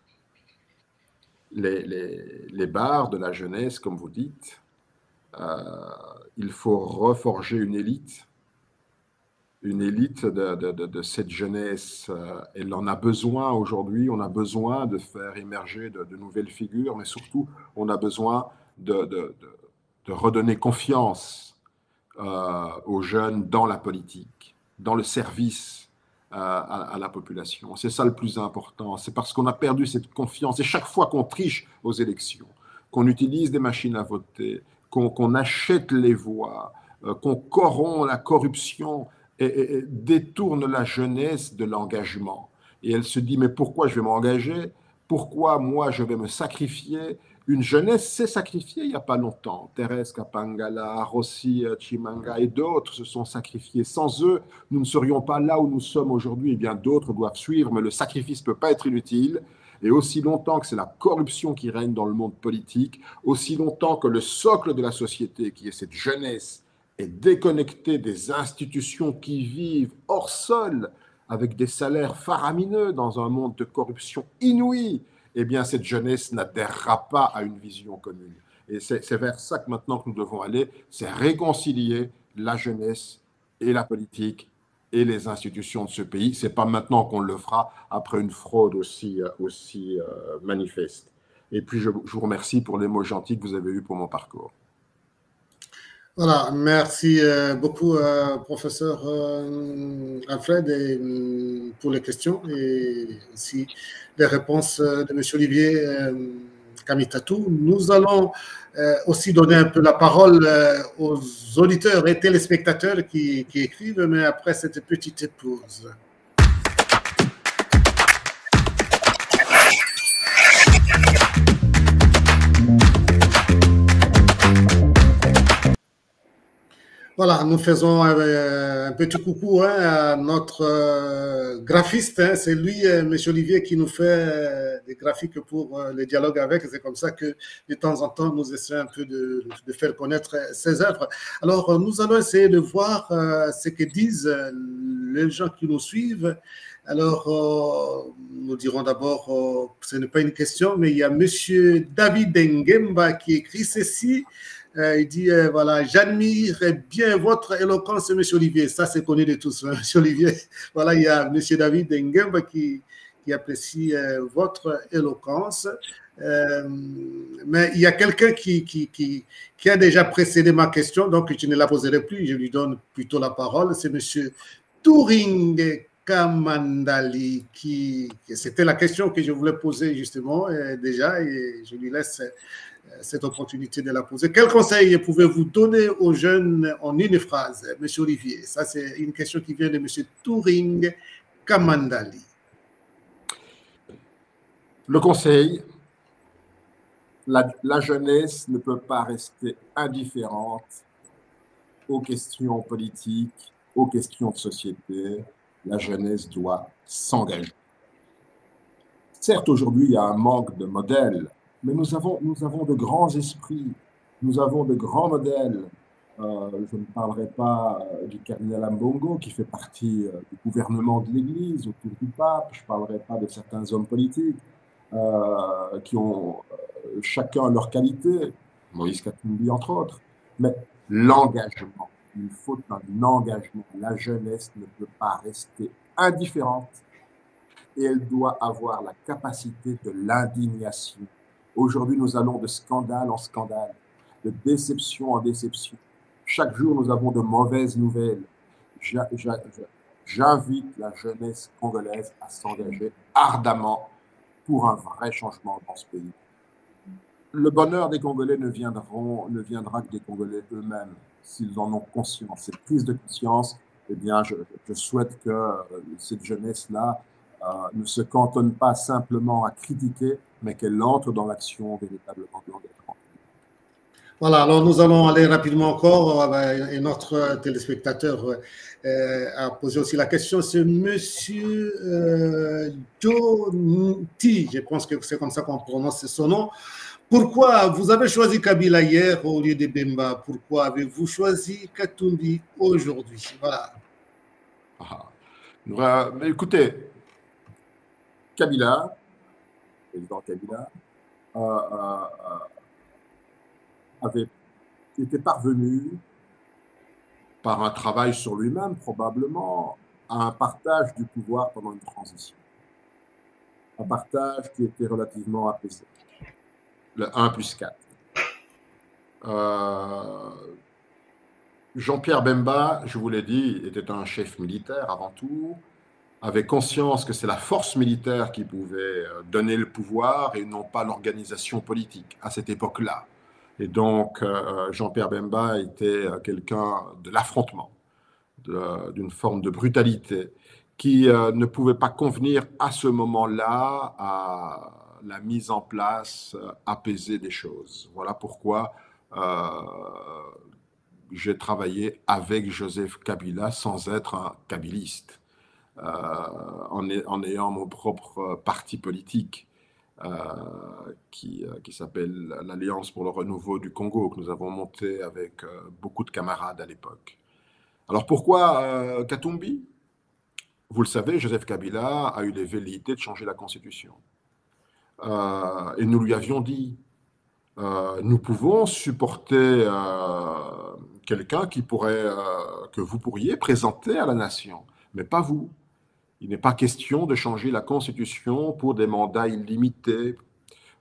les bars de la jeunesse, comme vous dites, il faut reforger une élite de cette jeunesse. Elle en a besoin aujourd'hui, on a besoin de faire émerger de nouvelles figures, mais surtout, on a besoin de redonner confiance aux jeunes dans la politique, dans le service à la population. C'est ça le plus important. C'est parce qu'on a perdu cette confiance. Et chaque fois qu'on triche aux élections, qu'on utilise des machines à voter, qu'on achète les voix, qu'on corrompt la corruption et détourne la jeunesse de l'engagement. Et elle se dit, mais pourquoi je vais m'engager? Pourquoi moi je vais me sacrifier? Une jeunesse s'est sacrifiée il n'y a pas longtemps. Thérèse Kapangala, Rossi Chimanga et d'autres se sont sacrifiés. Sans eux, nous ne serions pas là où nous sommes aujourd'hui. Et bien d'autres doivent suivre, mais le sacrifice ne peut pas être inutile. Et aussi longtemps que c'est la corruption qui règne dans le monde politique, aussi longtemps que le socle de la société, qui est cette jeunesse, est déconnecté des institutions qui vivent hors sol, avec des salaires faramineux dans un monde de corruption inouïe, eh bien cette jeunesse n'adhérera pas à une vision commune. Et c'est vers ça que maintenant que nous devons aller, c'est réconcilier la jeunesse et la politique et les institutions de ce pays. Ce n'est pas maintenant qu'on le fera après une fraude aussi manifeste. Et puis je vous remercie pour les mots gentils que vous avez eus pour mon parcours. Voilà, merci beaucoup, professeur Alfred, pour les questions et aussi les réponses de M. Olivier Kamitatou. Nous allons aussi donner un peu la parole aux auditeurs et téléspectateurs qui écrivent, mais après cette petite pause. Voilà, nous faisons un petit coucou à notre graphiste. C'est lui, M. Olivier, qui nous fait des graphiques pour les dialogues avec. C'est comme ça que de temps en temps, nous essayons un peu de faire connaître ses œuvres. Alors, nous allons essayer de voir ce que disent les gens qui nous suivent Alors, nous dirons d'abord, ce n'est pas une question, mais il y a M. David Ngemba qui écrit ceci. Il dit, voilà, j'admire bien votre éloquence, M. Olivier. Ça, c'est connu de tous, hein, M. Olivier. Voilà, il y a M. David Ngemba qui apprécie votre éloquence. Mais il y a quelqu'un qui a déjà précédé ma question, donc je ne la poserai plus, je lui donne plutôt la parole. C'est M. Turing Kamandali, c'était la question que je voulais poser justement déjà, et je lui laisse cette opportunité de la poser. Quel conseil pouvez-vous donner aux jeunes en une phrase, M. Olivier? Ça, c'est une question qui vient de M. Turing Kamandali. Le conseil, la jeunesse ne peut pas rester indifférente aux questions politiques, aux questions de société. La jeunesse doit s'engager. Certes, aujourd'hui, il y a un manque de modèles, mais nous avons de grands esprits, nous avons de grands modèles. Je ne parlerai pas du cardinal Ambongo, qui fait partie du gouvernement de l'Église, autour du pape. Je ne parlerai pas de certains hommes politiques qui ont chacun leur qualité, Moïse Katumbi entre autres, mais l'engagement, il faut un engagement. La jeunesse ne peut pas rester indifférente et elle doit avoir la capacité de l'indignation. Aujourd'hui, nous allons de scandale en scandale, de déception en déception. Chaque jour, nous avons de mauvaises nouvelles. J'invite la jeunesse congolaise à s'engager ardemment pour un vrai changement dans ce pays. Le bonheur des Congolais ne viendra que des Congolais eux-mêmes, s'ils en ont conscience. Cette prise de conscience, eh bien, je souhaite que cette jeunesse-là ne se cantonne pas simplement à critiquer, mais qu'elle entre dans l'action véritablement de l'engagement. Voilà, alors nous allons aller rapidement encore. Et notre téléspectateur a posé aussi la question. C'est Monsieur Jonti, je pense que c'est comme ça qu'on prononce son nom. Pourquoi vous avez choisi Kabila hier au lieu de Bemba? Pourquoi avez-vous choisi Katumbi aujourd'hui? Voilà. Mais écoutez, Kabila, président Kabila, était parvenu, par un travail sur lui-même probablement, à un partage du pouvoir pendant une transition. Un partage qui était relativement apaisé. Le 1+4. Jean-Pierre Bemba, je vous l'ai dit, était un chef militaire avant tout, avait conscience que c'est la force militaire qui pouvait donner le pouvoir et non pas l'organisation politique à cette époque-là. Et donc, Jean-Pierre Bemba était quelqu'un de l'affrontement, d'une forme de brutalité qui ne pouvait pas convenir à ce moment-là à la mise en place apaisée des choses. Voilà pourquoi j'ai travaillé avec Joseph Kabila sans être un kabiliste, en ayant mon propre parti politique qui s'appelle l'Alliance pour le renouveau du Congo, que nous avons monté avec beaucoup de camarades à l'époque. Alors pourquoi Katumbi? Vous le savez, Joseph Kabila a eu les velléités de changer la Constitution. Et nous lui avions dit, nous pouvons supporter quelqu'un que vous pourriez présenter à la nation, mais pas vous. Il n'est pas question de changer la Constitution pour des mandats illimités,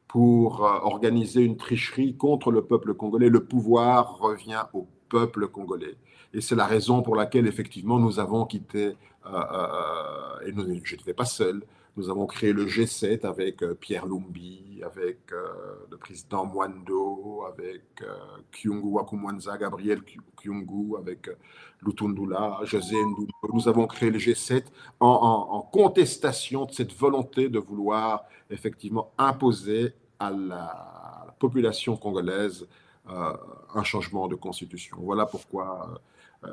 pour organiser une tricherie contre le peuple congolais. Le pouvoir revient au peuple congolais. Et c'est la raison pour laquelle, effectivement, nous avons quitté, et je n'étais pas seul, nous avons créé le G7 avec Pierre Lumbi, avec le président Mwando, avec Kyungu Wakumwanza, Gabriel Kyungu, avec Lutundula, José Ndoulo. Nous avons créé le G7 en contestation de cette volonté de vouloir effectivement imposer à la population congolaise un changement de constitution. Voilà pourquoi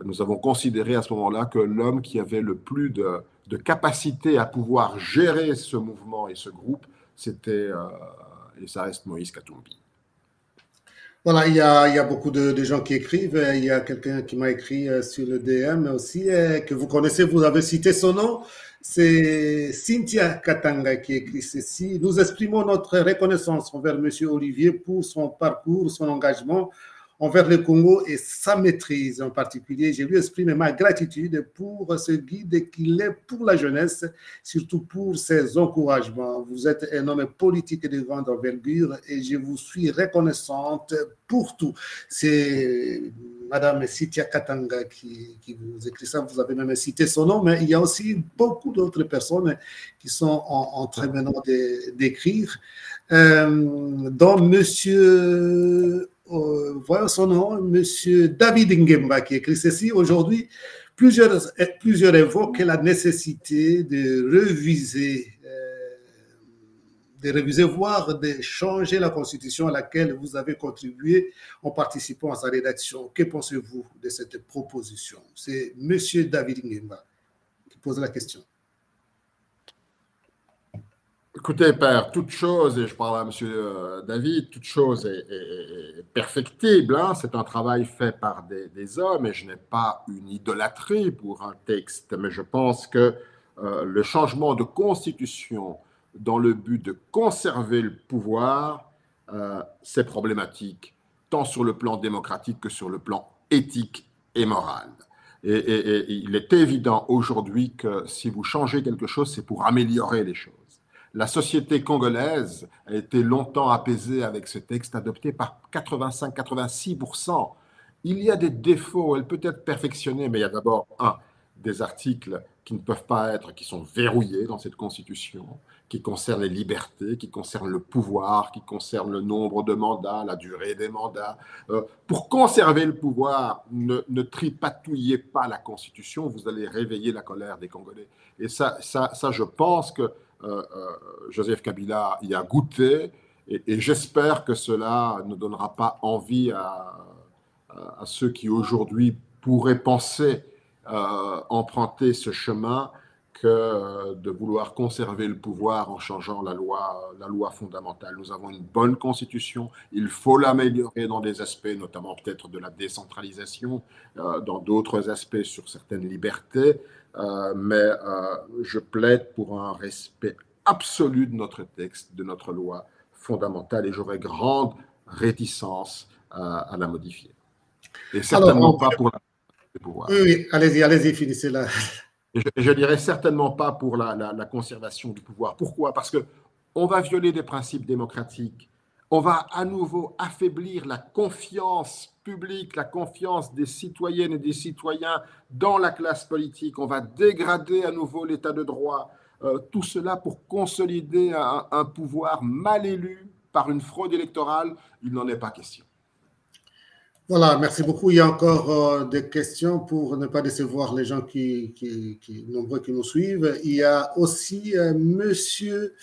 nous avons considéré à ce moment-là que l'homme qui avait le plus de capacité à pouvoir gérer ce mouvement et ce groupe, c'était, et ça reste Moïse Katumbi. Voilà, il y a beaucoup de gens qui écrivent. Il y a quelqu'un qui m'a écrit sur le DM aussi, que vous connaissez, vous avez cité son nom. C'est Cynthia Katanga qui écrit ceci. Nous exprimons notre reconnaissance envers M. Olivier pour son parcours, son engagement envers le Congo et sa maîtrise en particulier. Je lui exprime ma gratitude pour ce guide qu'il est pour la jeunesse, surtout pour ses encouragements. Vous êtes un homme politique de grande envergure et je vous suis reconnaissante pour tout. C'est Madame Cynthia Katanga qui vous écrit ça. Vous avez même cité son nom, mais il y a aussi beaucoup d'autres personnes qui sont en train maintenant d'écrire. Dont Monsieur voyons son nom, M. David Ngemba, qui écrit ceci. Aujourd'hui, plusieurs évoquent la nécessité de réviser, voire de changer la constitution à laquelle vous avez contribué en participant à sa rédaction. Que pensez-vous de cette proposition? C'est M. David Ngemba qui pose la question. Écoutez, Père, toute chose, et je parle à M. David, toute chose est perfectible. Hein? C'est un travail fait par des hommes et je n'ai pas une idolâtrie pour un texte, mais je pense que le changement de constitution dans le but de conserver le pouvoir, c'est problématique, tant sur le plan démocratique que sur le plan éthique et moral. Et il est évident aujourd'hui que si vous changez quelque chose, c'est pour améliorer les choses. La société congolaise a été longtemps apaisée avec ce texte adopté par 85-86%. Il y a des défauts, elle peut être perfectionnée, mais il y a d'abord des articles qui ne peuvent pas être, qui sont verrouillés dans cette constitution, qui concernent les libertés, qui concernent le pouvoir, qui concernent le nombre de mandats, la durée des mandats. Pour conserver le pouvoir, ne tripatouillez pas la constitution, vous allez réveiller la colère des Congolais. Et ça je pense que Joseph Kabila y a goûté et j'espère que cela ne donnera pas envie à ceux qui aujourd'hui pourraient penser emprunter ce chemin que de vouloir conserver le pouvoir en changeant la loi fondamentale. Nous avons une bonne constitution, il faut l'améliorer dans des aspects, notamment peut-être de la décentralisation, dans d'autres aspects sur certaines libertés, mais je plaide pour un respect absolu de notre texte, de notre loi fondamentale, et j'aurais grande réticence à la modifier. Et certainement pas pour la pouvoir. Oui, allez-y, finissez là. Je dirais certainement pas pour la conservation du pouvoir. Pourquoi? Parce qu'on va violer des principes démocratiques. On va à nouveau affaiblir la confiance publique, la confiance des citoyennes et des citoyens dans la classe politique. On va dégrader à nouveau l'état de droit. Tout cela pour consolider un pouvoir mal élu par une fraude électorale. Il n'en est pas question. Voilà, merci beaucoup. Il y a encore des questions pour ne pas décevoir les gens nombreux qui nous suivent. Il y a aussi monsieur,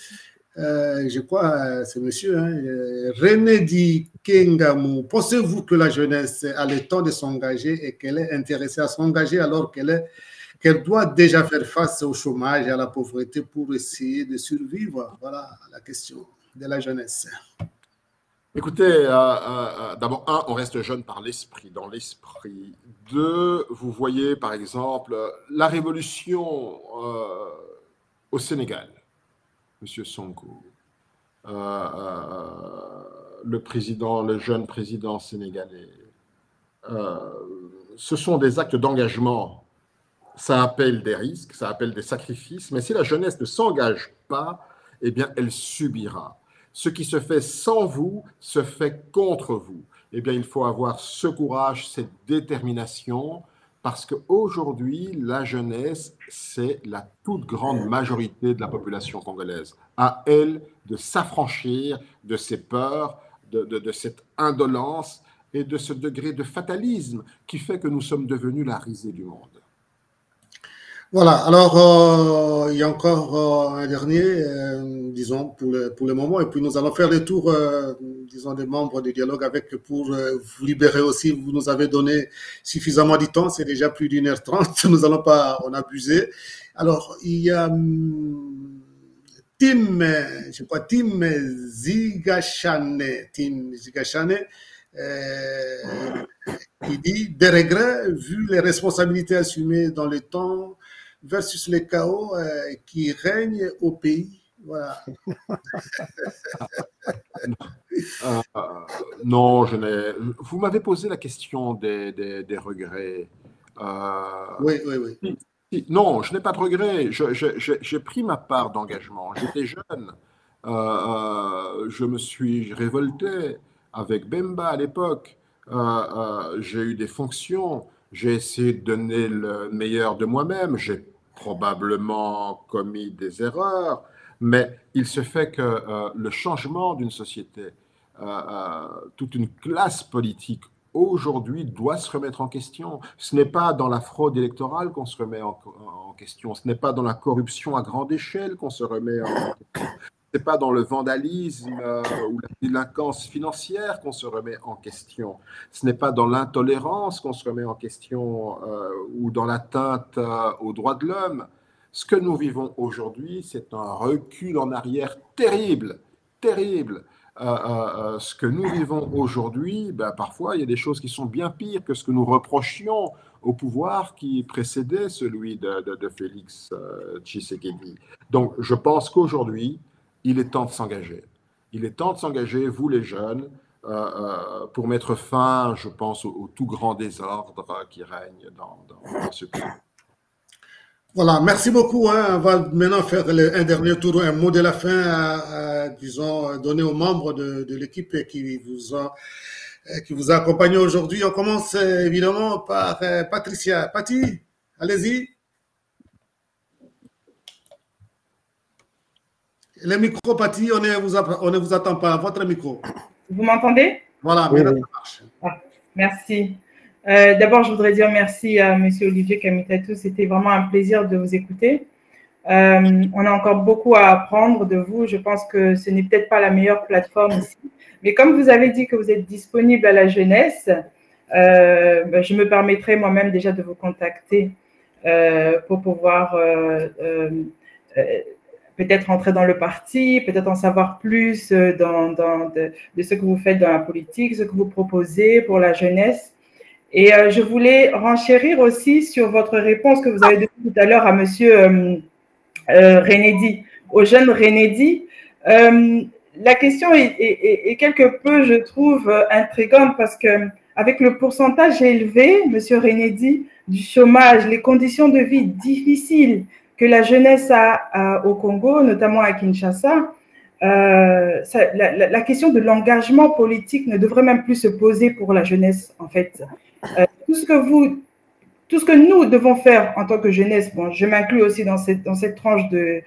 je crois, c'est monsieur, René Di Kengamou. Pensez-vous que la jeunesse a le temps de s'engager et qu'elle est intéressée à s'engager alors qu'elle doit déjà faire face au chômage et à la pauvreté pour essayer de survivre? Voilà la question de la jeunesse. Écoutez, d'abord, on reste jeune par l'esprit, dans l'esprit. Deux, vous voyez, par exemple, la révolution au Sénégal, M. Sonko, le jeune président sénégalais. Ce sont des actes d'engagement. Ça appelle des risques, ça appelle des sacrifices, mais si la jeunesse ne s'engage pas, eh bien, elle subira. Ce qui se fait sans vous se fait contre vous. Eh bien, il faut avoir ce courage, cette détermination, parce qu'aujourd'hui, la jeunesse, c'est la toute grande majorité de la population congolaise. À elle de s'affranchir de ses peurs, de cette indolence et de ce degré de fatalisme qui fait que nous sommes devenus la risée du monde. Voilà, alors il y a encore un dernier, disons, pour le moment, et puis nous allons faire le tour, disons, des membres du dialogue avec pour vous libérer aussi. Vous nous avez donné suffisamment de temps, c'est déjà plus d'1h30, nous n'allons pas en abuser. Alors, il y a Tim Zigachane Il dit des regrets vu les responsabilités assumées dans le temps versus les chaos qui règnent au pays. Voilà. Non, je n'ai. Vous m'avez posé la question des regrets. Oui, oui, oui. Non, je n'ai pas de regrets. J'ai pris ma part d'engagement. J'étais jeune. Je me suis révolté avec Bemba à l'époque. J'ai eu des fonctions. J'ai essayé de donner le meilleur de moi-même. J'ai probablement commis des erreurs. Mais il se fait que le changement d'une société, toute une classe politique aujourd'hui doit se remettre en question. Ce n'est pas dans la fraude électorale qu'on se remet en question. Ce n'est pas dans la corruption à grande échelle qu'on se remet en question. Ce n'est pas dans le vandalisme ou la délinquance financière qu'on se remet en question. Ce n'est pas dans l'intolérance qu'on se remet en question ou dans l'atteinte aux droits de l'homme. Ce que nous vivons aujourd'hui, c'est un recul en arrière terrible, terrible. Ce que nous vivons aujourd'hui, ben, parfois, il y a des choses qui sont bien pires que ce que nous reprochions au pouvoir qui précédait celui de Félix Tshisekedi. Donc, je pense qu'aujourd'hui, il est temps de s'engager. Il est temps de s'engager, vous les jeunes, pour mettre fin, je pense, au tout grand désordre qui règne dans ce pays. Voilà, merci beaucoup. On va maintenant faire un dernier tour, un mot de la fin, disons, donné aux membres de l'équipe qui vous a accompagné aujourd'hui. On commence évidemment par Patricia. Pati, allez-y. Le micro, Pati, on ne vous attend pas. Votre micro. Vous m'entendez? Voilà, maintenant ça marche. Ah, merci. D'abord, je voudrais dire merci à M. Olivier Kamitatou. C'était vraiment un plaisir de vous écouter. On a encore beaucoup à apprendre de vous. Je pense que ce n'est peut-être pas la meilleure plateforme ici. Mais comme vous avez dit que vous êtes disponible à la jeunesse, je me permettrai moi-même déjà de vous contacter pour pouvoir peut-être entrer dans le parti, peut-être en savoir plus de ce que vous faites dans la politique, ce que vous proposez pour la jeunesse. Et je voulais renchérir aussi sur votre réponse que vous avez donnée tout à l'heure à M. Renédi, au jeune Renédi. La question est quelque peu, je trouve, intrigante parce que avec le pourcentage élevé, M. Renédi, du chômage, les conditions de vie difficiles que la jeunesse a au Congo, notamment à Kinshasa, la question de l'engagement politique ne devrait même plus se poser pour la jeunesse, en fait. Tout ce que nous devons faire en tant que jeunesse, bon, je m'inclus aussi dans cette tranche de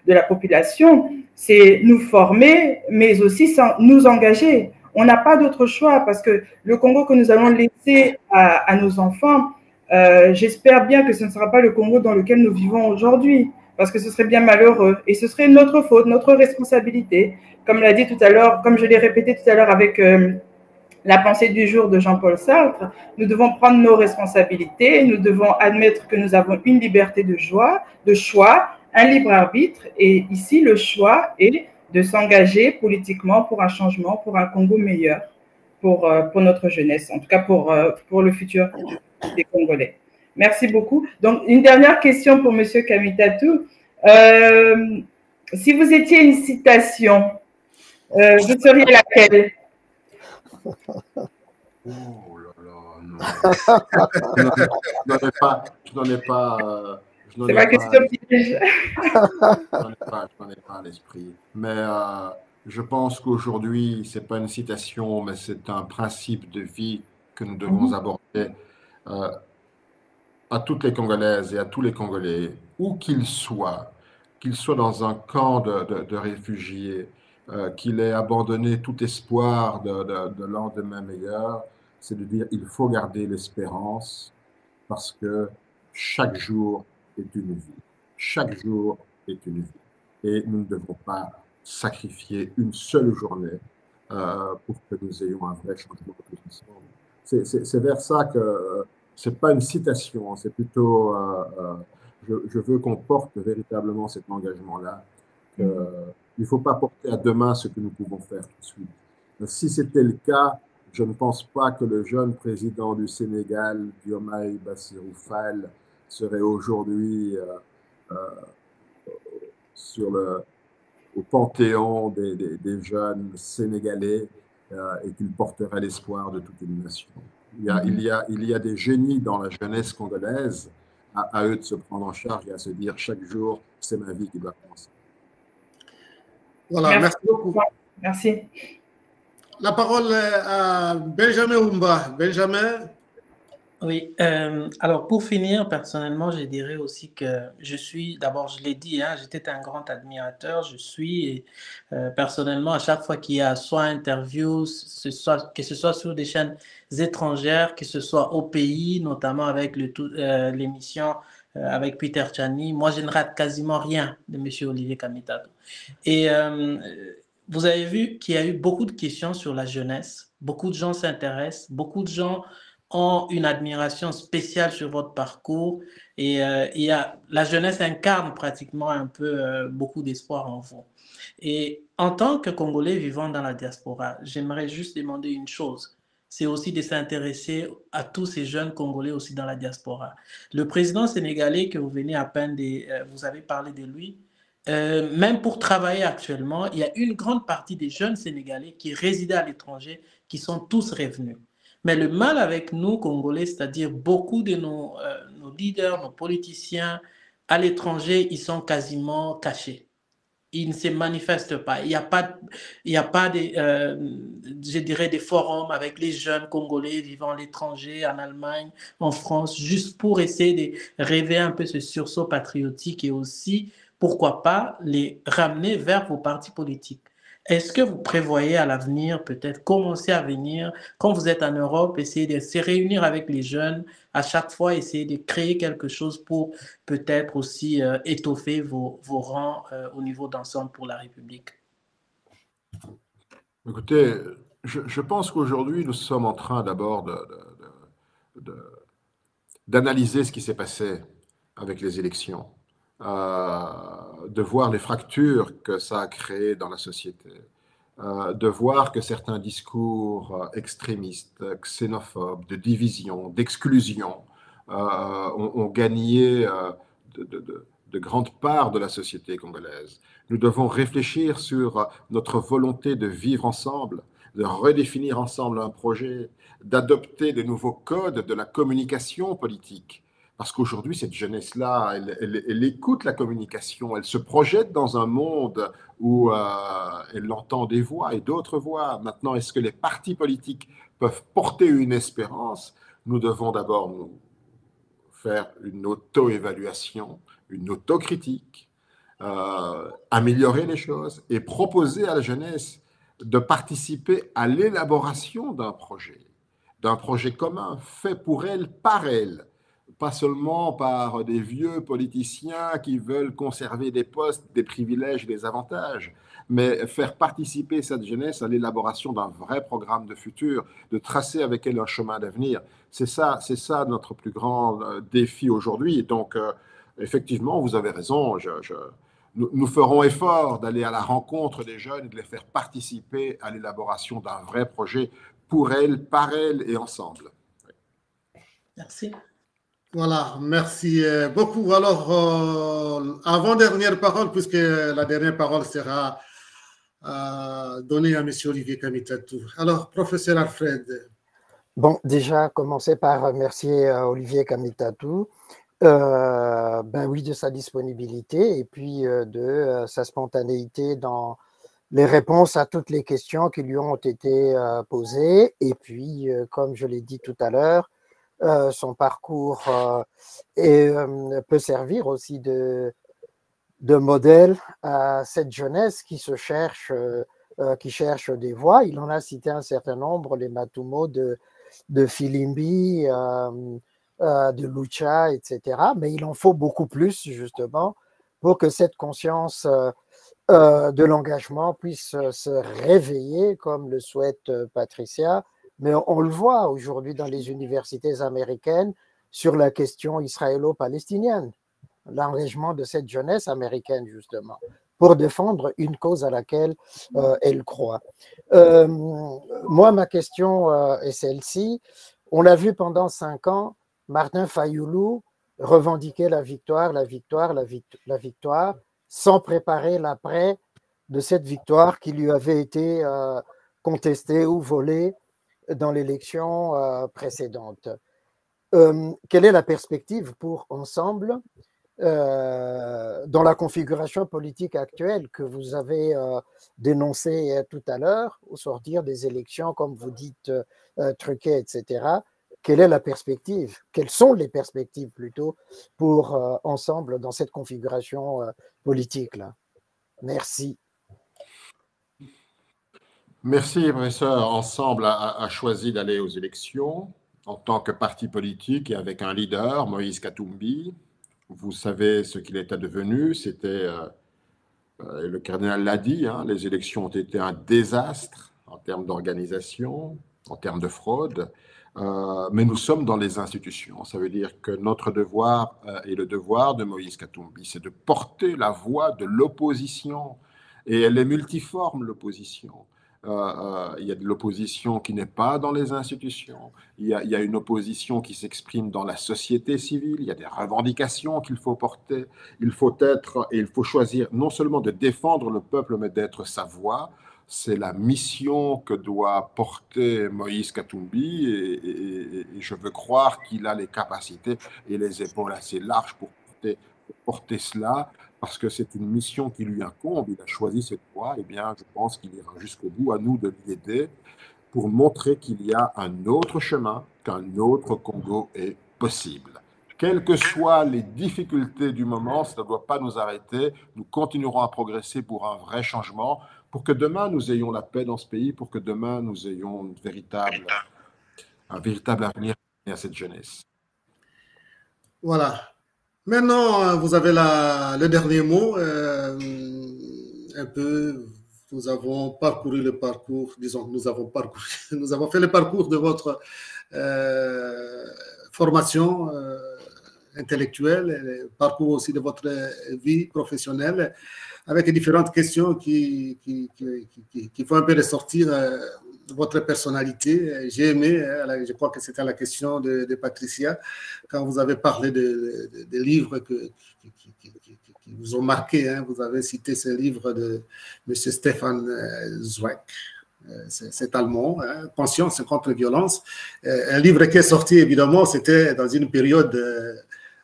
la population, c'est nous former, mais aussi nous engager. On n'a pas d'autre choix parce que le Congo que nous allons laisser à nos enfants, j'espère bien que ce ne sera pas le Congo dans lequel nous vivons aujourd'hui, parce que ce serait bien malheureux et ce serait notre faute, notre responsabilité. Comme l'a dit tout à l'heure, comme je l'ai répété tout à l'heure avec la pensée du jour de Jean-Paul Sartre, nous devons prendre nos responsabilités, nous devons admettre que nous avons une liberté de choix, un libre arbitre, et ici le choix est de s'engager politiquement pour un changement, pour un Congo meilleur, pour notre jeunesse, en tout cas pour le futur des Congolais. Merci beaucoup. Donc, une dernière question pour M. Kamitatou. Si vous étiez une citation, vous seriez laquelle? Oh là là, non. Je n'en ai pas. C'est ma question piège. Je n'en ai pas à l'esprit. Mais je pense qu'aujourd'hui, ce n'est pas une citation, mais c'est un principe de vie que nous devons aborder à toutes les Congolaises et à tous les Congolais, où qu'ils soient dans un camp de réfugiés, qu'il ait abandonné tout espoir de lendemain meilleur, c'est de dire il faut garder l'espérance parce que chaque jour est une vie. Chaque jour est une vie. Et nous ne devons pas sacrifier une seule journée pour que nous ayons un vrai changement tous ensemble. C'est vers ça que c'est pas une citation, c'est plutôt je veux qu'on porte véritablement cet engagement-là. Il ne faut pas porter à demain ce que nous pouvons faire tout de suite. Si c'était le cas, je ne pense pas que le jeune président du Sénégal, Diomaye Bassirou Fall, serait aujourd'hui au panthéon des jeunes sénégalais et qu'il porterait l'espoir de toute une nation. Il y a des génies dans la jeunesse congolaise, à eux de se prendre en charge et à se dire chaque jour, c'est ma vie qui doit commencer. Voilà, merci beaucoup. Merci. La parole est à Benjamin Oumba. Benjamin. Oui, alors pour finir, personnellement, je dirais aussi que je suis, d'abord, je l'ai dit, hein, j'étais un grand admirateur, je suis, et, personnellement, à chaque fois qu'il y a soit interview, que ce soit sur des chaînes étrangères, que ce soit au pays, notamment avec l'émission avec Peter Tchani, moi, je ne rate quasiment rien de M. Olivier Kamitatou. Et vous avez vu qu'il y a eu beaucoup de questions sur la jeunesse, beaucoup de gens s'intéressent, beaucoup de gens ont une admiration spéciale sur votre parcours et la jeunesse incarne pratiquement un peu beaucoup d'espoir en vous. Et en tant que Congolais vivant dans la diaspora, j'aimerais juste demander une chose, c'est aussi de s'intéresser à tous ces jeunes Congolais aussi dans la diaspora. Le président sénégalais que vous venez à peine vous avez parlé de lui, même pour travailler actuellement, il y a une grande partie des jeunes Sénégalais qui résidaient à l'étranger qui sont tous revenus. Mais le mal avec nous, Congolais, c'est-à-dire beaucoup de nos leaders, nos politiciens à l'étranger, ils sont quasiment cachés. Ils ne se manifestent pas. Il n'y a pas je dirais, des forums avec les jeunes Congolais vivant à l'étranger, en Allemagne, en France, juste pour essayer de rêver un peu ce sursaut patriotique et aussi, pourquoi pas, les ramener vers vos partis politiques. Est-ce que vous prévoyez à l'avenir peut-être commencer à venir, quand vous êtes en Europe, essayer de se réunir avec les jeunes, à chaque fois essayer de créer quelque chose pour peut-être aussi étoffer vos rangs au niveau d'ensemble pour la République? Écoutez, je pense qu'aujourd'hui, nous sommes en train d'abord d'analyser ce qui s'est passé avec les élections. De voir les fractures que ça a créées dans la société, de voir que certains discours extrémistes, xénophobes, de division, d'exclusion ont gagné de grandes parts de la société congolaise. Nous devons réfléchir sur notre volonté de vivre ensemble, de redéfinir ensemble un projet, d'adopter de nouveaux codes de la communication politique. Parce qu'aujourd'hui, cette jeunesse-là, elle écoute la communication, elle se projette dans un monde où elle entend des voix et d'autres voix. Maintenant, est-ce que les partis politiques peuvent porter une espérance? Nous devons d'abord nous faire une auto-évaluation, une autocritique, améliorer les choses et proposer à la jeunesse de participer à l'élaboration d'un projet commun, fait pour elle, par elle. Pas seulement par des vieux politiciens qui veulent conserver des postes, des privilèges, des avantages, mais faire participer cette jeunesse à l'élaboration d'un vrai programme de futur, de tracer avec elle un chemin d'avenir. C'est ça notre plus grand défi aujourd'hui. Donc, effectivement, vous avez raison, nous ferons effort d'aller à la rencontre des jeunes et de les faire participer à l'élaboration d'un vrai projet pour elles, par elles et ensemble. Merci. Voilà, merci beaucoup. Alors, avant-dernière parole, puisque la dernière parole sera donnée à M. Olivier Kamitatou. Alors, professeur Alfred. Bon, déjà, commencer par remercier Olivier Kamitatou, ben oui, de sa disponibilité et puis de sa spontanéité dans les réponses à toutes les questions qui lui ont été posées. Et puis, comme je l'ai dit tout à l'heure, son parcours peut servir aussi de modèle à cette jeunesse qui cherche des voies. Il en a cité un certain nombre, les Matumo de Filimbi, de Lucha, etc. Mais il en faut beaucoup plus, justement, pour que cette conscience de l'engagement puisse se réveiller, comme le souhaite Patricia. Mais on le voit aujourd'hui dans les universités américaines sur la question israélo-palestinienne, l'engagement de cette jeunesse américaine, justement, pour défendre une cause à laquelle elle croit. Moi, ma question est celle-ci. On l'a vu pendant 5 ans, Martin Fayoulou revendiquait la victoire, sans préparer l'après de cette victoire qui lui avait été contestée ou volée dans l'élection précédente. Quelle est la perspective pour Ensemble dans la configuration politique actuelle que vous avez dénoncée tout à l'heure, au sortir des élections, comme vous dites, truquées, etc. Quelle est la perspective? Quelles sont les perspectives plutôt pour Ensemble dans cette configuration politique-là? Merci. Merci, professeur. Ensemble a choisi d'aller aux élections en tant que parti politique et avec un leader, Moïse Katumbi. Vous savez ce qu'il est devenu. C'était, le cardinal l'a dit, hein, les élections ont été un désastre en termes d'organisation, en termes de fraude. Mais nous sommes dans les institutions. Ça veut dire que notre devoir et le devoir de Moïse Katumbi, c'est de porter la voix de l'opposition. Et elle est multiforme, l'opposition. Il y a de l'opposition qui n'est pas dans les institutions, il y a une opposition qui s'exprime dans la société civile, il y a des revendications qu'il faut porter, il faut être et il faut choisir non seulement de défendre le peuple, mais d'être sa voix. C'est la mission que doit porter Moïse Katumbi et je veux croire qu'il a les capacités et les épaules assez larges pour porter cela, parce que c'est une mission qui lui incombe, il a choisi cette voie, et bien je pense qu'il ira jusqu'au bout, à nous de l'aider pour montrer qu'il y a un autre chemin, qu'un autre Congo est possible. Quelles que soient les difficultés du moment, ça ne doit pas nous arrêter, nous continuerons à progresser pour un vrai changement, pour que demain nous ayons la paix dans ce pays, pour que demain nous ayons un véritable avenir à cette jeunesse. Voilà. Maintenant, vous avez le dernier mot. Un peu, nous avons parcouru le parcours, disons, nous avons fait le parcours de votre formation intellectuelle, et le parcours aussi de votre vie professionnelle, avec différentes questions qui font un peu ressortir votre personnalité. J'ai aimé, je crois que c'était la question de Patricia, quand vous avez parlé des livres qui vous ont marqué. Hein. Vous avez cité ce livre de M. Stefan Zweig, cet Allemand, hein, Conscience contre violence. Un livre qui est sorti, évidemment, c'était dans une période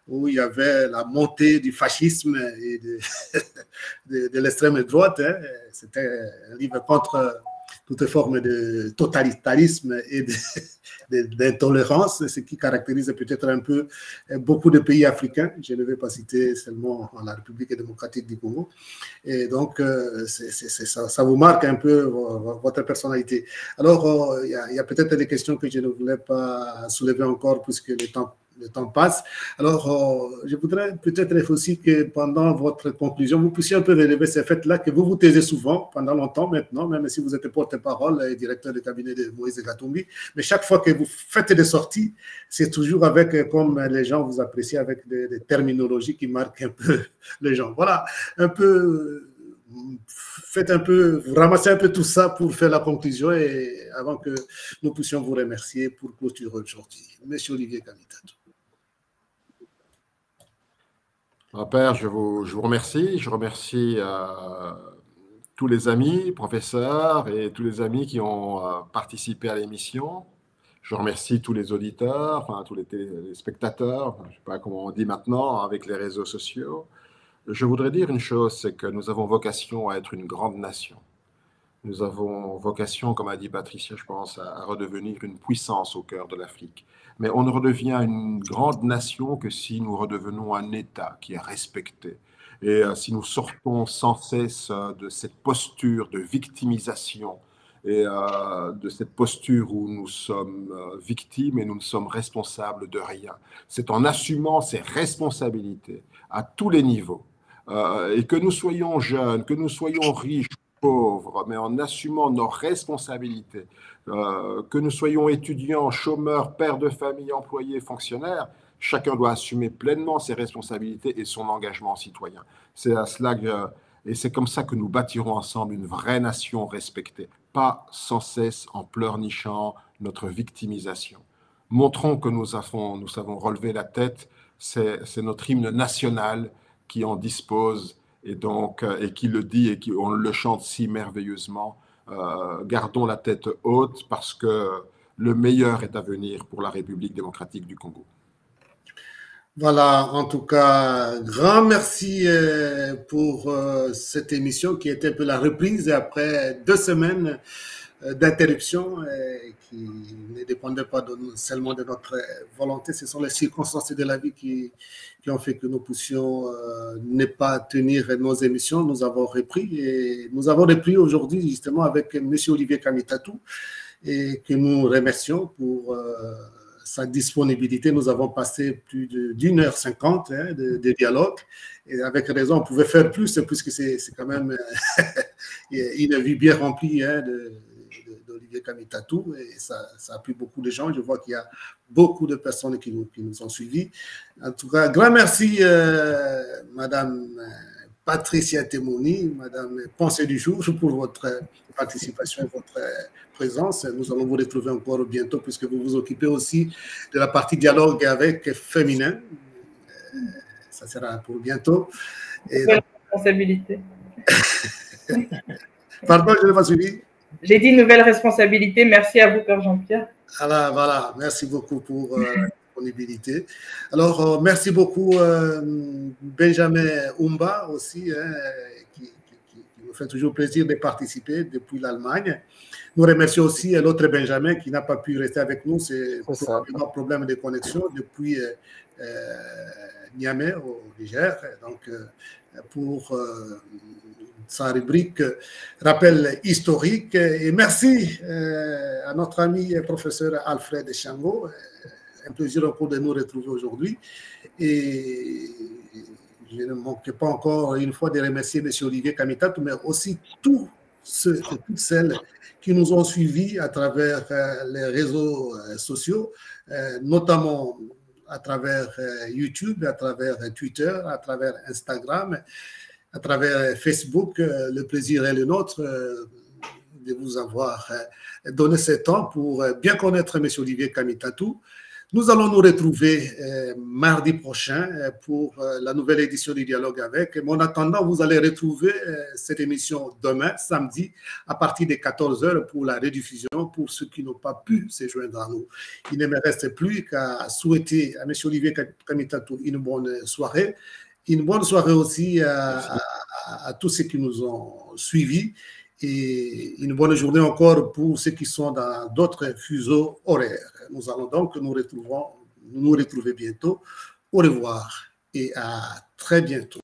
où il y avait la montée du fascisme et de l'extrême droite. Hein. C'était un livre contre toute forme de totalitarisme et d'intolérance, ce qui caractérise peut-être un peu beaucoup de pays africains. Je ne vais pas citer seulement la République démocratique du Congo. Et donc, ça vous marque un peu votre personnalité. Alors, il y a peut-être des questions que je ne voulais pas soulever encore puisque le temps passe. Alors, je voudrais peut-être aussi que pendant votre conclusion, vous puissiez un peu relever ces faits-là que vous vous taisez souvent pendant longtemps maintenant, même si vous êtes porte-parole et directeur de cabinet de Moïse Katumbi. Mais chaque fois que vous faites des sorties, c'est toujours avec, comme les gens vous apprécient, avec des terminologies qui marquent un peu les gens. Voilà, un peu, vous ramassez un peu tout ça pour faire la conclusion et avant que nous puissions vous remercier pour clôturer aujourd'hui. Monsieur Olivier Kamitatou. Père, je vous remercie. Je remercie tous les amis, professeurs et tous les amis qui ont participé à l'émission. Je remercie tous les auditeurs, enfin tous les téléspectateurs, je ne sais pas comment on dit maintenant, avec les réseaux sociaux. Je voudrais dire une chose, c'est que nous avons vocation à être une grande nation. Nous avons vocation, comme a dit Patricia, je pense, à redevenir une puissance au cœur de l'Afrique. Mais on ne redevient une grande nation que si nous redevenons un État qui est respecté. Et si nous sortons sans cesse de cette posture de victimisation et de cette posture où nous sommes victimes et nous ne sommes responsables de rien. C'est en assumant ces responsabilités à tous les niveaux, et que nous soyons jeunes, que nous soyons riches, pauvres, mais en assumant nos responsabilités, que nous soyons étudiants, chômeurs, pères de famille, employés, fonctionnaires, chacun doit assumer pleinement ses responsabilités et son engagement citoyen. C'est à cela Et c'est comme ça que nous bâtirons ensemble une vraie nation respectée, pas sans cesse en pleurnichant notre victimisation. Montrons que nous savons relever la tête, c'est notre hymne national qui en dispose et qui le dit et on le chante si merveilleusement. Gardons la tête haute parce que le meilleur est à venir pour la République démocratique du Congo. Voilà, en tout cas, grand merci pour cette émission qui était un peu la reprise après 2 semaines d'interruption qui ne dépendaient pas seulement de notre volonté. Ce sont les circonstances de la vie qui ont fait que nous puissions ne pas tenir nos émissions. Nous avons repris et nous avons repris aujourd'hui justement avec M. Olivier Kamitatou et que nous remercions pour sa disponibilité. Nous avons passé plus d'1h50 de dialogue et avec raison, on pouvait faire plus puisque c'est quand même une vie bien remplie d'Olivier Kamitatou et ça a plu beaucoup de gens. Je vois qu'il y a beaucoup de personnes qui nous ont suivis. En tout cas, grand merci Madame Patricia Temoni, Madame Pensée du jour, pour votre participation et votre présence. Nous allons vous retrouver encore bientôt puisque vous vous occupez aussi de la partie dialogue avec féminin. Ça sera pour bientôt. Nouvelle responsabilité. Pardon, je n'ai pas suivi. J'ai dit nouvelle responsabilité. Merci à vous, Père Jean-Pierre. Voilà, merci beaucoup pour la disponibilité. Alors, merci beaucoup Benjamin Umba aussi, qui nous fait toujours plaisir de participer depuis l'Allemagne. Nous remercions aussi l'autre Benjamin qui n'a pas pu rester avec nous. C'est probablement un problème de connexion depuis Niamey au Niger. Donc, pour sa rubrique rappel historique. Et merci à notre ami professeur Alfred Chango. Un plaisir encore de nous retrouver aujourd'hui. Et je ne manque pas encore une fois de remercier M. Olivier Kamitatou, mais aussi tous ceux et toutes celles qui nous ont suivis à travers les réseaux sociaux, notamment à travers YouTube, à travers Twitter, à travers Instagram, à travers Facebook. Le plaisir est le nôtre de vous avoir donné ce temps pour bien connaître M. Olivier Kamitatou. Nous allons nous retrouver mardi prochain pour la nouvelle édition du Dialogue avec. Mais en attendant, vous allez retrouver cette émission demain, samedi, à partir de 14h pour la rediffusion, pour ceux qui n'ont pas pu se joindre à nous. Il ne me reste plus qu'à souhaiter à M. Olivier Kamitatou une bonne soirée. Une bonne soirée aussi à tous ceux qui nous ont suivis et une bonne journée encore pour ceux qui sont dans d'autres fuseaux horaires. Nous allons donc nous retrouver bientôt. Au revoir et à très bientôt.